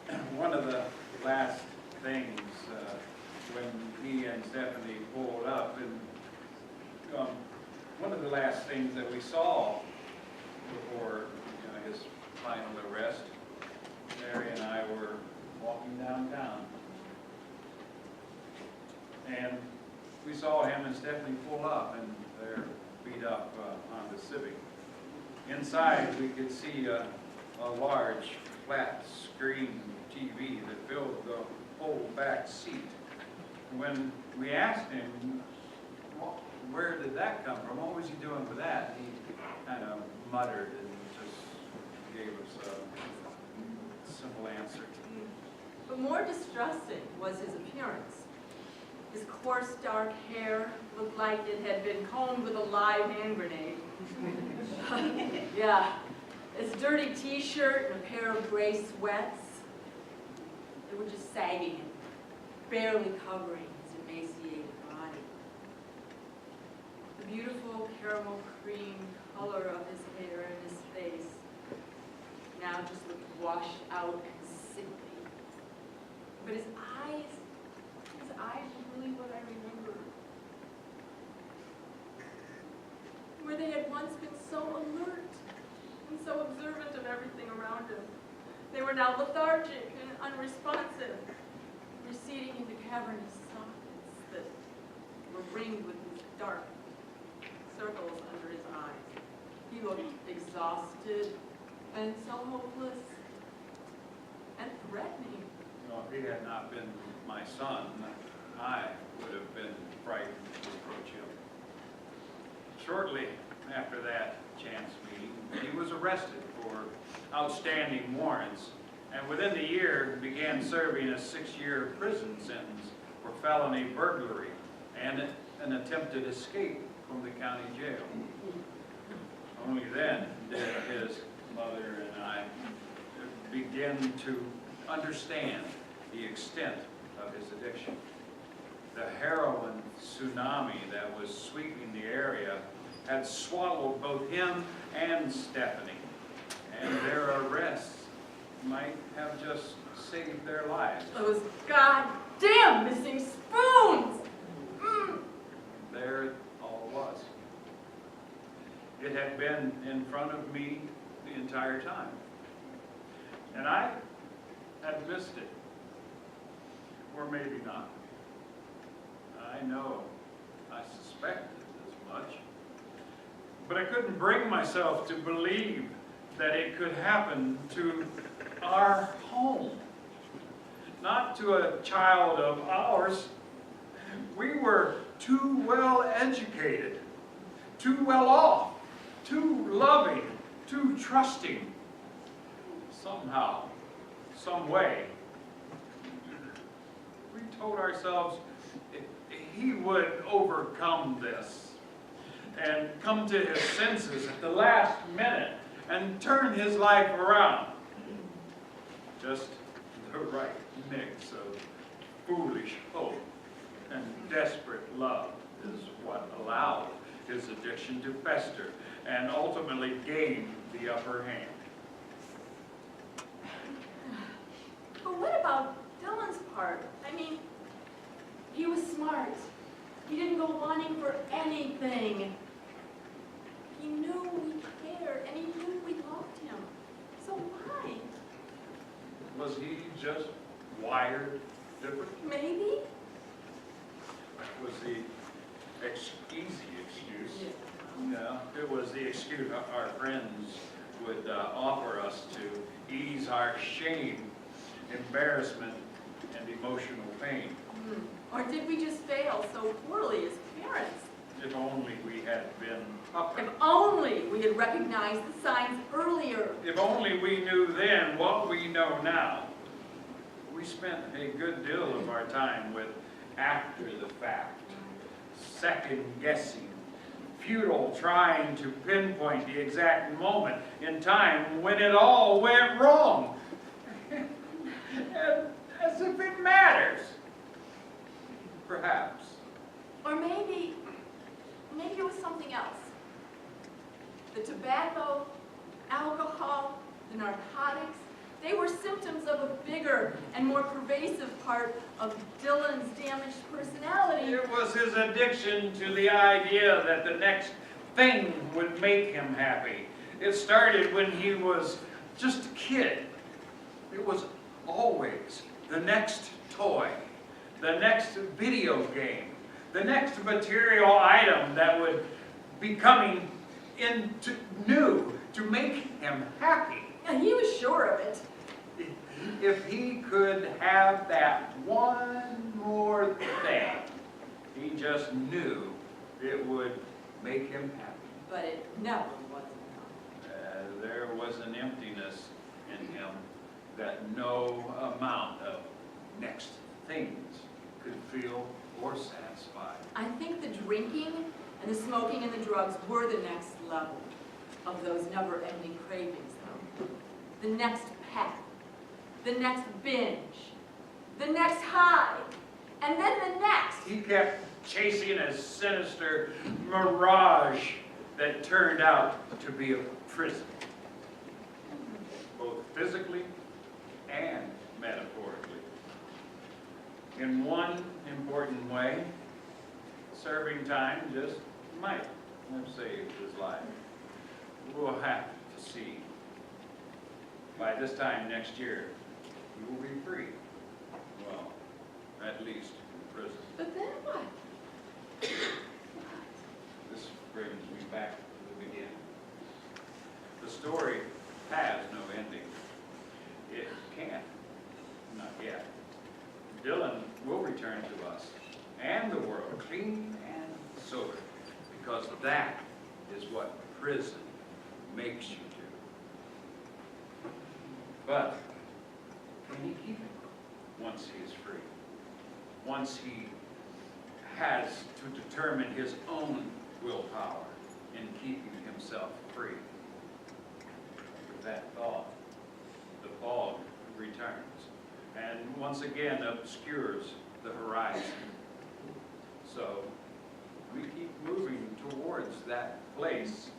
yeah, one of the last things when he and Stephanie pulled up, and one of the last things that we saw before his final arrest, Mary and I were walking downtown, and we saw him and Stephanie pull up in their beat up Honda Civic. Inside, we could see a large flat screen TV that filled the whole back seat. When we asked him, where did that come from? What was he doing with that? He kind of muttered and just gave us a simple answer. But more distressing was his appearance. His coarse dark hair looked like it had been combed with a live hand grenade. Yeah, his dirty t-shirt and a pair of gray sweats, they were just sagging and barely covering his emaciated body. The beautiful caramel cream color of his hair and his face now just looked washed out and sickly. But his eyes were really what I remember. Where they had once been so alert and so observant of everything around him, they were now lethargic and unresponsive, receding into cavernous sockets that were ringed with these dark circles under his eyes. He looked exhausted and so hopeless and threatening. Well, if he had not been my son, I would have been frightened to approach him. Shortly after that chance meeting, he was arrested for outstanding warrants, and within the year began serving a 6-year prison sentence for felony burglary and an attempted escape from the county jail. Only then did his mother and I begin to understand the extent of his addiction. The heroin tsunami that was sweeping the area had swallowed both him and Stephanie, and their arrests might have just saved their lives. Those goddamn missing spoons! There it all was. It had been in front of me the entire time, and I had missed it, or maybe not. I know, I suspected as much, but I couldn't bring myself to believe that it could happen to our home, not to a child of ours. We were too well educated, too well off, too loving, too trusting. Somehow, some way, we told ourselves he would overcome this and come to his senses at the last minute and turn his life around. Just the right mix of foolish hope and desperate love is what allowed his addiction to fester and ultimately gain the upper hand. But what about Dylan's part? I mean, he was smart. He didn't go wanting for anything. He knew we cared, and he knew we loved him. So why? Was he just wired different? Maybe? That was the easy excuse. Yeah, it was the excuse our friends would offer us to ease our shame, embarrassment, and emotional pain. Or did we just fail so poorly as parents? If only we had been up. If only we had recognized the signs earlier. If only we knew then what we know now. We spent a good deal of our time with after the fact, second guessing, futile trying to pinpoint the exact moment in time when it all went wrong. As if it matters. Perhaps. Or maybe it was something else. The tobacco, alcohol, the narcotics, they were symptoms of a bigger and more pervasive part of Dylan's damaged personality. It was his addiction to the idea that the next thing would make him happy. It started when he was just a kid. It was always the next toy, the next video game, the next material item that would be coming into new to make him happy. And he was sure of it. If he could have that one more thing, he just knew it would make him happy. But it never was enough. There was an emptiness in him that no amount of next things could fill or satisfy. I think the drinking and the smoking and the drugs were the next level of those never-ending cravings, though. The next pack, the next binge, the next high, and then the next. He kept chasing a sinister mirage that turned out to be a prison, both physically and metaphorically. In one important way, serving time just might have saved his life. We'll have to see. By this time next year, he will be free. Well, at least in prison. But then what? This brings me back to the beginning. The story has no ending. It can't. Not yet. Dylan will return to us and the world clean and sober, because that is what prison makes you do. But can he keep it once he is free? Once he has to determine his own willpower in keeping himself free. With that thought, the fog returns and once again obscures the horizon. So we keep moving towards that place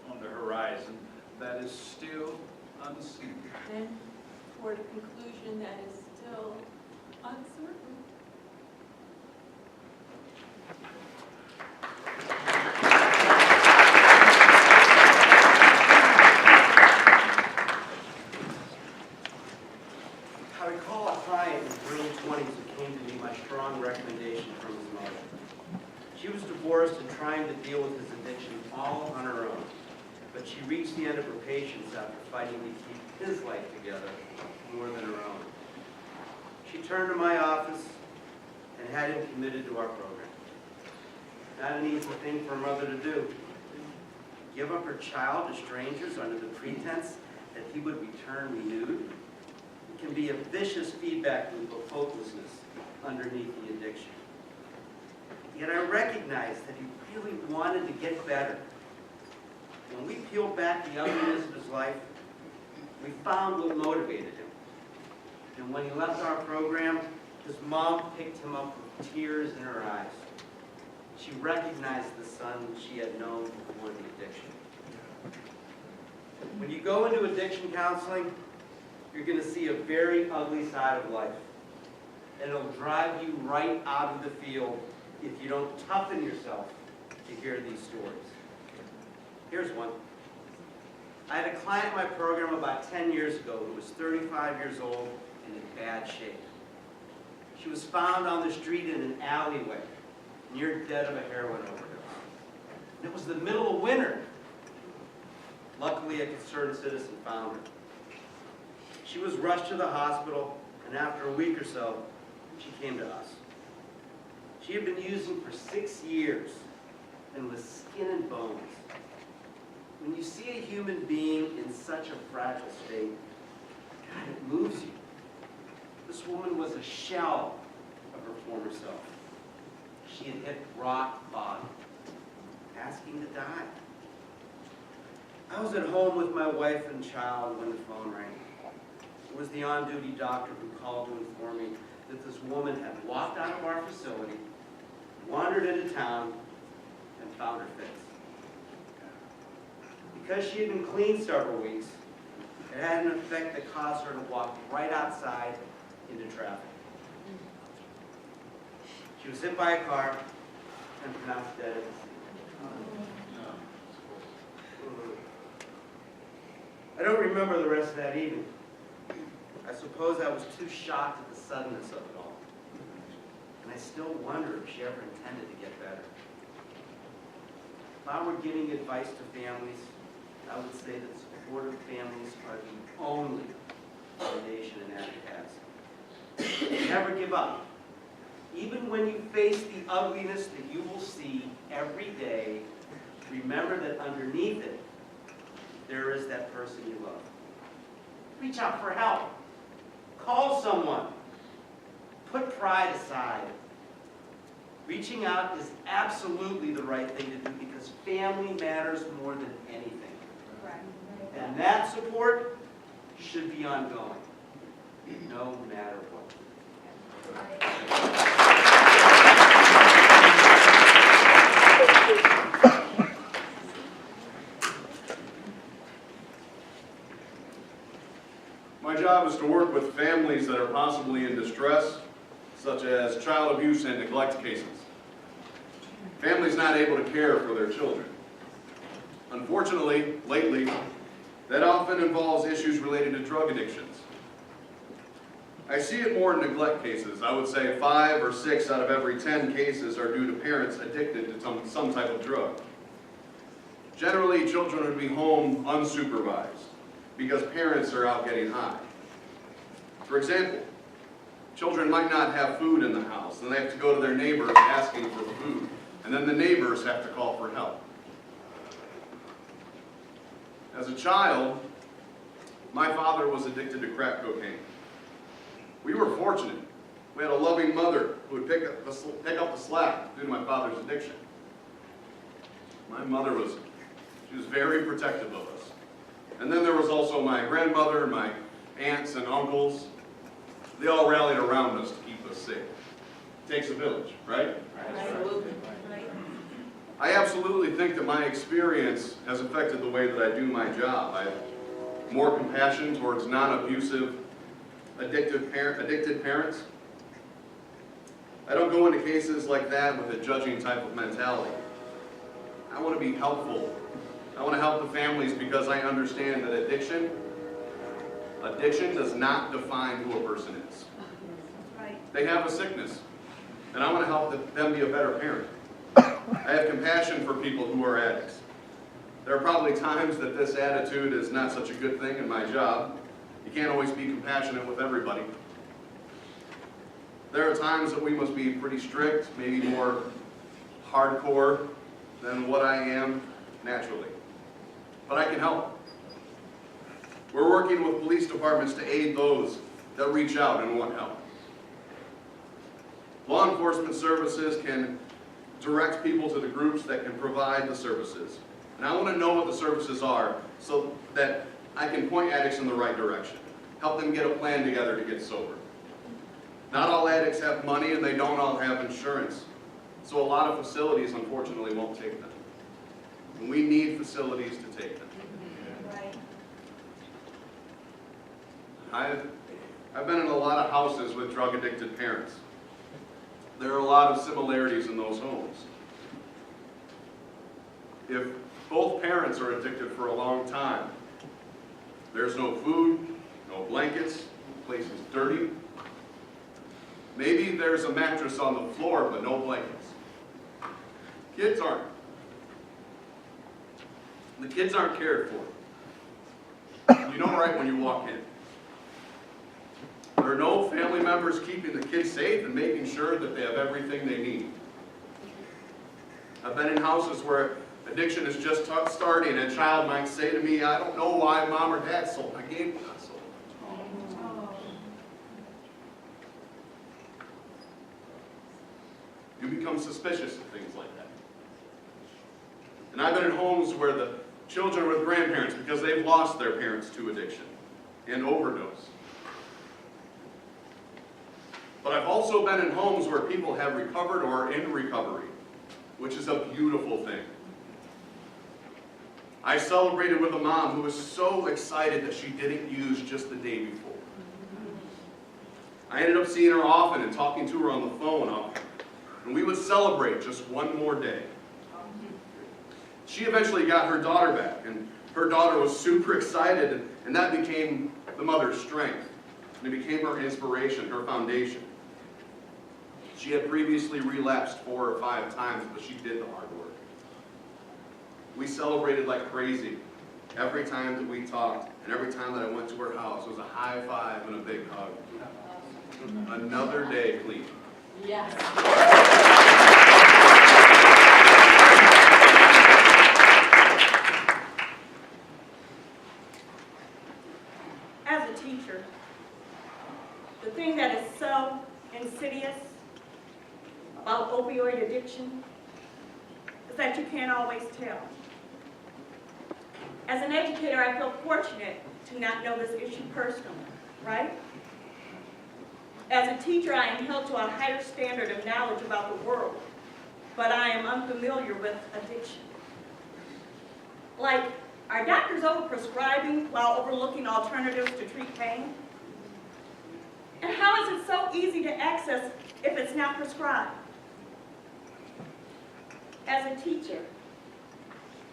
on the horizon that is still unseen. Then toward a conclusion that is still uncertain. I recall a client in his early 20s who came to me my strong recommendation from his mother. She was divorced and trying to deal with his addiction all on her own, but she reached the end of her patience after fighting to keep his life together more than her own. She turned to my office and had him committed to our program. Not an easy thing for a mother to do. Give up her child to strangers under the pretense that he would return renewed. It can be a vicious feedback loop of hopelessness underneath the addiction. Yet I recognized that he really wanted to get better. When we peeled back the ugliness of his life, we found what motivated him. And when he left our program, his mom picked him up with tears in her eyes. She recognized the son she had known before the addiction. When you go into addiction counseling, you're going to see a very ugly side of life. And it'll drive you right out of the field if you don't toughen yourself to hear these stories. Here's one. I had a client in my program about 10 years ago who was 35 years old and in bad shape. She was found on the street in an alleyway, near dead of a heroin overdose. And it was the middle of winter. Luckily, a concerned citizen found her. She was rushed to the hospital, and after a week or so, she came to us. She had been using for 6 years, and with skin and bones. When you see a human being in such a fragile state, God, it moves you. This woman was a shell of her former self. She had hit rock bottom, asking to die. I was at home with my wife and child when the phone rang. It was the on-duty doctor who called to inform me that this woman had walked out of our facility, wandered into town, and found her fix. Because she had been clean several weeks, it had an effect that caused her to walk right outside into traffic. She was hit by a car and pronounced dead at the scene. I don't remember the rest of that evening. I suppose I was too shocked at the suddenness of it all. And I still wonder if she ever intended to get better. If I were giving advice to families, I would say that supportive families are the only foundation an addict has. Never give up. Even when you face the ugliness that you will see every day, remember that underneath it, there is that person you love. Reach out for help. Call someone. Put pride aside. Reaching out is absolutely the right thing to do because family matters more than anything. And that support should be ongoing, no matter what. My job is to work with families that are possibly in distress, such as child abuse and neglect cases. Families not able to care for their children. Unfortunately, lately, that often involves issues related to drug addictions. I see it more in neglect cases. I would say 5 or 6 out of every 10 cases are due to parents addicted to some type of drug. Generally, children would be home unsupervised because parents are out getting high. For example, children might not have food in the house, and they have to go to their neighbors asking for food, and then the neighbors have to call for help. As a child, my father was addicted to crack cocaine. We were fortunate. We had a loving mother who would pick up the slack due to my father's addiction. My mother was very protective of us. And then there was also my grandmother, my aunts and uncles. They all rallied around us to keep us safe. It takes a village, right? Absolutely. I absolutely think that my experience has affected the way that I do my job. I have more compassion towards non-abusive, addicted parents. I don't go into cases like that with a judging type of mentality. I want to be helpful. I want to help the families because I understand that addiction does not define who a person is. They have a sickness, and I want to help them be a better parent. I have compassion for people who are addicts. There are probably times that this attitude is not such a good thing in my job. You can't always be compassionate with everybody. There are times that we must be pretty strict, maybe more hardcore than what I am naturally. But I can help. We're working with police departments to aid those that reach out and want help. Law enforcement services can direct people to the groups that can provide the services. And I want to know what the services are so that I can point addicts in the right direction. Help them get a plan together to get sober. Not all addicts have money and they don't all have insurance. So a lot of facilities, unfortunately, won't take them. And we need facilities to take them. I've been in a lot of houses with drug-addicted parents. There are a lot of similarities in those homes. If both parents are addicted for a long time, there's no food, no blankets, the place is dirty. Maybe there's a mattress on the floor, but no blankets. Kids aren't. The kids aren't cared for. You know right when you walk in. There are no family members keeping the kids safe and making sure that they have everything they need. I've been in houses where addiction is just starting, and a child might say to me, I don't know why mom or dad sold my game console. You become suspicious of things like that. And I've been in homes where the children are with grandparents because they've lost their parents to addiction and overdose. But I've also been in homes where people have recovered or are in recovery, which is a beautiful thing. I celebrated with a mom who was so excited that she didn't use just the day before. I ended up seeing her often and talking to her on the phone often. And we would celebrate just one more day. She eventually got her daughter back, and her daughter was super excited, and that became the mother's strength. And it became her inspiration, her foundation. She had previously relapsed 4 or 5 times, but she did the hard work. We celebrated like crazy every time that we talked, and every time that I went to her house. It was a high five and a big hug. Another day clean. Yes. As a teacher, the thing that is so insidious about opioid addiction is that you can't always tell. As an educator, I feel fortunate to not know this issue personally, right? As a teacher, I am held to a higher standard of knowledge about the world, but I am unfamiliar with addiction. Like, are doctors overprescribing while overlooking alternatives to treat pain? And how is it so easy to access if it's not prescribed? As a teacher,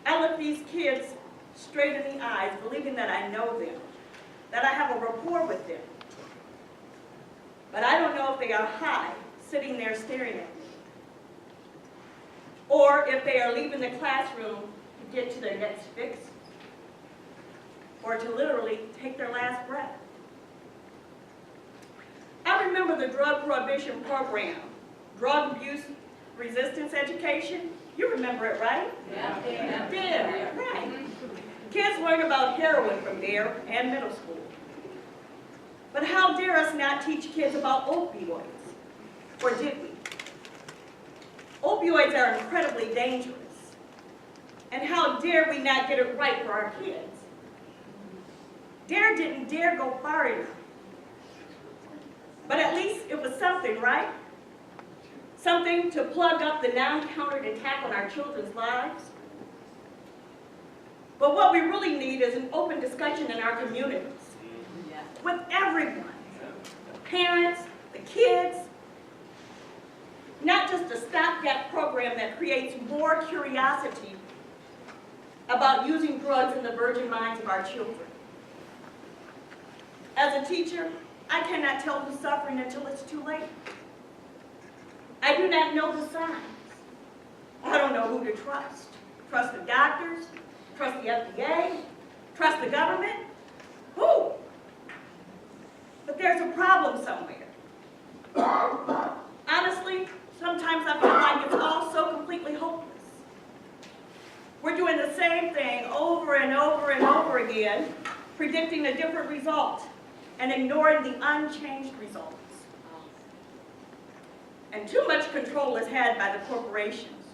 I look these kids straight in the eyes, believing that I know them, that I have a rapport with them. But I don't know if they are high, sitting there staring at me, or if they are leaving the classroom to get to their next fix, or to literally take their last breath. I remember the drug prohibition program, drug abuse resistance education. You remember it, right? Yeah. Yeah, right. Kids learn about heroin from there and middle school. But how dare us not teach kids about opioids? Or did we? Opioids are incredibly dangerous. And how dare we not get it right for our kids? DARE didn't dare go far enough. But at least it was something, right? Something to plug up the non-countered attack on our children's lives. But what we really need is an open discussion in our communities. With everyone. Parents, the kids. Not just a stopgap program that creates more curiosity about using drugs in the virgin minds of our children. As a teacher, I cannot tell who's suffering until it's too late. I do not know the signs. I don't know who to trust. Trust the doctors? Trust the FDA? Trust the government? Who? But there's a problem somewhere. Honestly, sometimes I feel like it's all so completely hopeless. We're doing the same thing over and over and over again, predicting a different result and ignoring the unchanged results. And too much control is had by the corporations.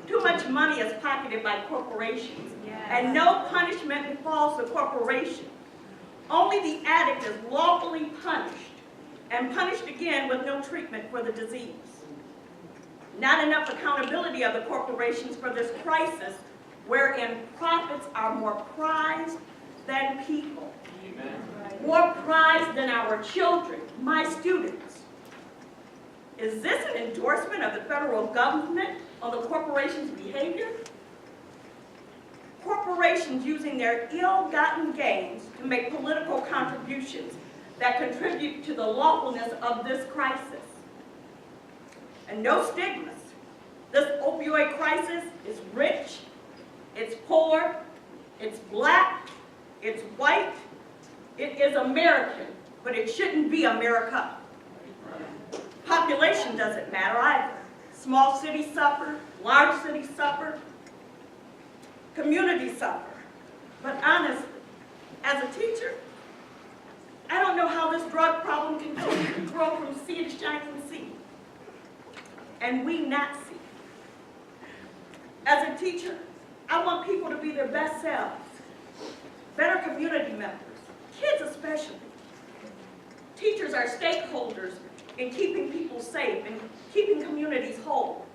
Too much money is pocketed by corporations. And no punishment befalls the corporation. Only the addict is lawfully punished, and punished again with no treatment for the disease. Not enough accountability of the corporations for this crisis, wherein profits are more prized than people. Amen. More prized than our children, my students. Is this an endorsement of the federal government on the corporation's behavior? Corporations using their ill-gotten gains to make political contributions that contribute to the lawfulness of this crisis. And no stigmas. This opioid crisis is rich, it's poor, it's black, it's white, it is American, but it shouldn't be America. Population doesn't matter either. Small cities suffer, large cities suffer, communities suffer. But honestly, as a teacher, I don't know how this drug problem continues to grow from sea to shining sea, and we not see. As a teacher, I want people to be their best selves, better community members, kids especially. Teachers are stakeholders in keeping people safe and keeping communities whole.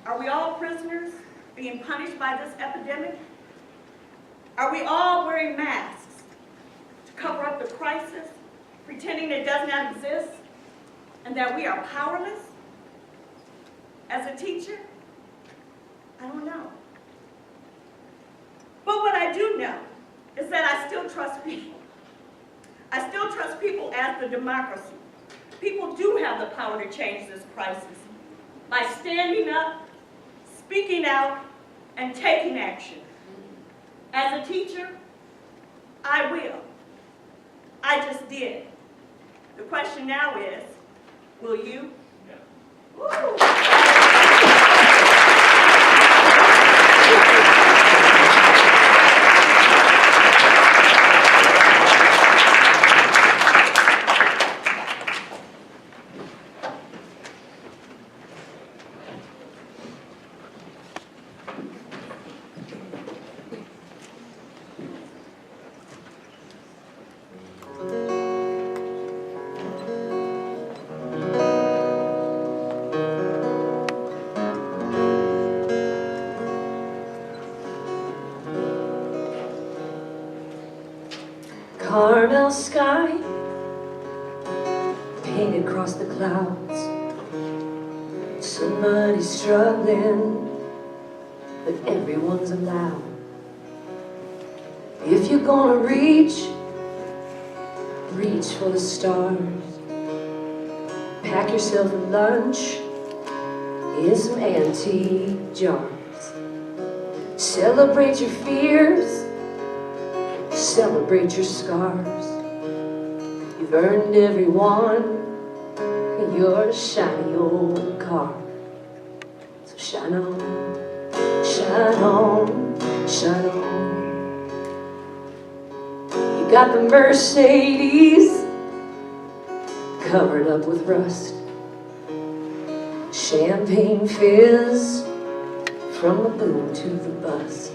Are we all prisoners being punished by this epidemic? Are we all wearing masks to cover up the crisis, pretending it does not exist, and that we are powerless? As a teacher, I don't know. But what I do know is that I still trust people. I still trust people as the democracy. People do have the power to change this crisis by standing up, speaking out, and taking action. As a teacher, I will. I just did. The question now is, will you? Yeah. Woo! Caramel sky painted across the clouds. Somebody's struggling, but everyone's allowed. If you're gonna reach for the stars. Pack yourself a lunch in some antique jars. Celebrate your fears, celebrate your scars. You've earned every one in your shiny old car. So shine on, shine on, shine on. You got the Mercedes covered up with rust. Champagne fizz from the boom to the bust.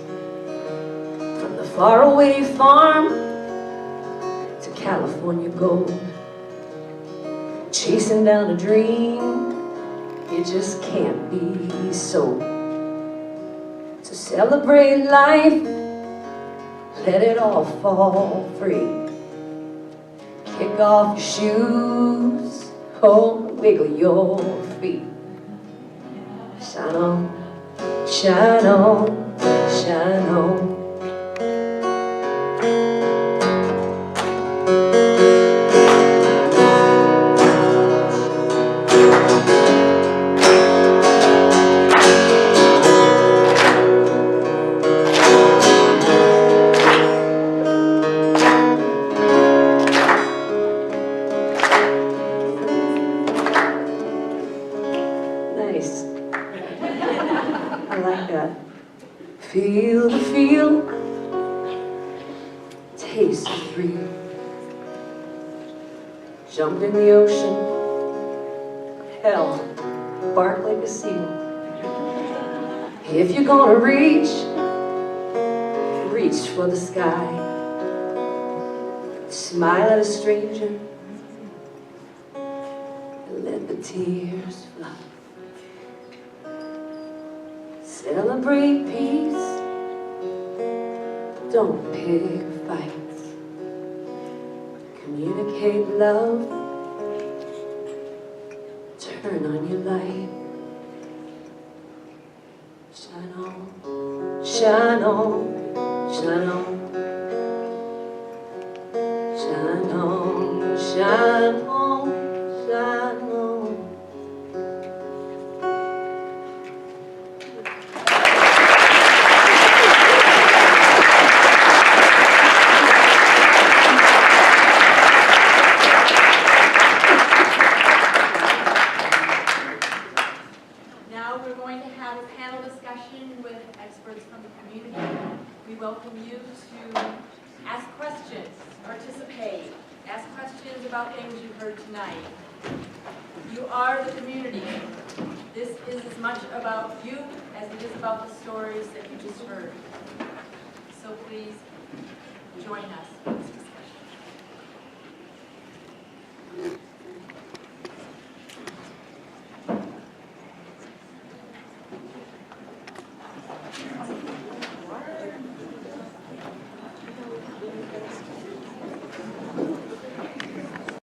From the faraway farm to California gold. Chasing down a dream, it just can't be sold. To celebrate life, let it all fall free. Kick off your shoes, oh, wiggle your feet. Shine on, shine on, shine on. Nice. I like that. Feel the feel, taste the thrill. Jump in the ocean, hell, bark like a seal. If you're gonna reach for the sky. Smile at a stranger, and let the tears fly. Celebrate peace, don't pick fights. Communicate love, turn on your light. Shine on, shine on, shine on. Shine on, shine on, shine on. Ask questions, participate, ask questions about things you've heard tonight. You are the community. This is as much about you as it is about the stories that you just heard. So please, join us.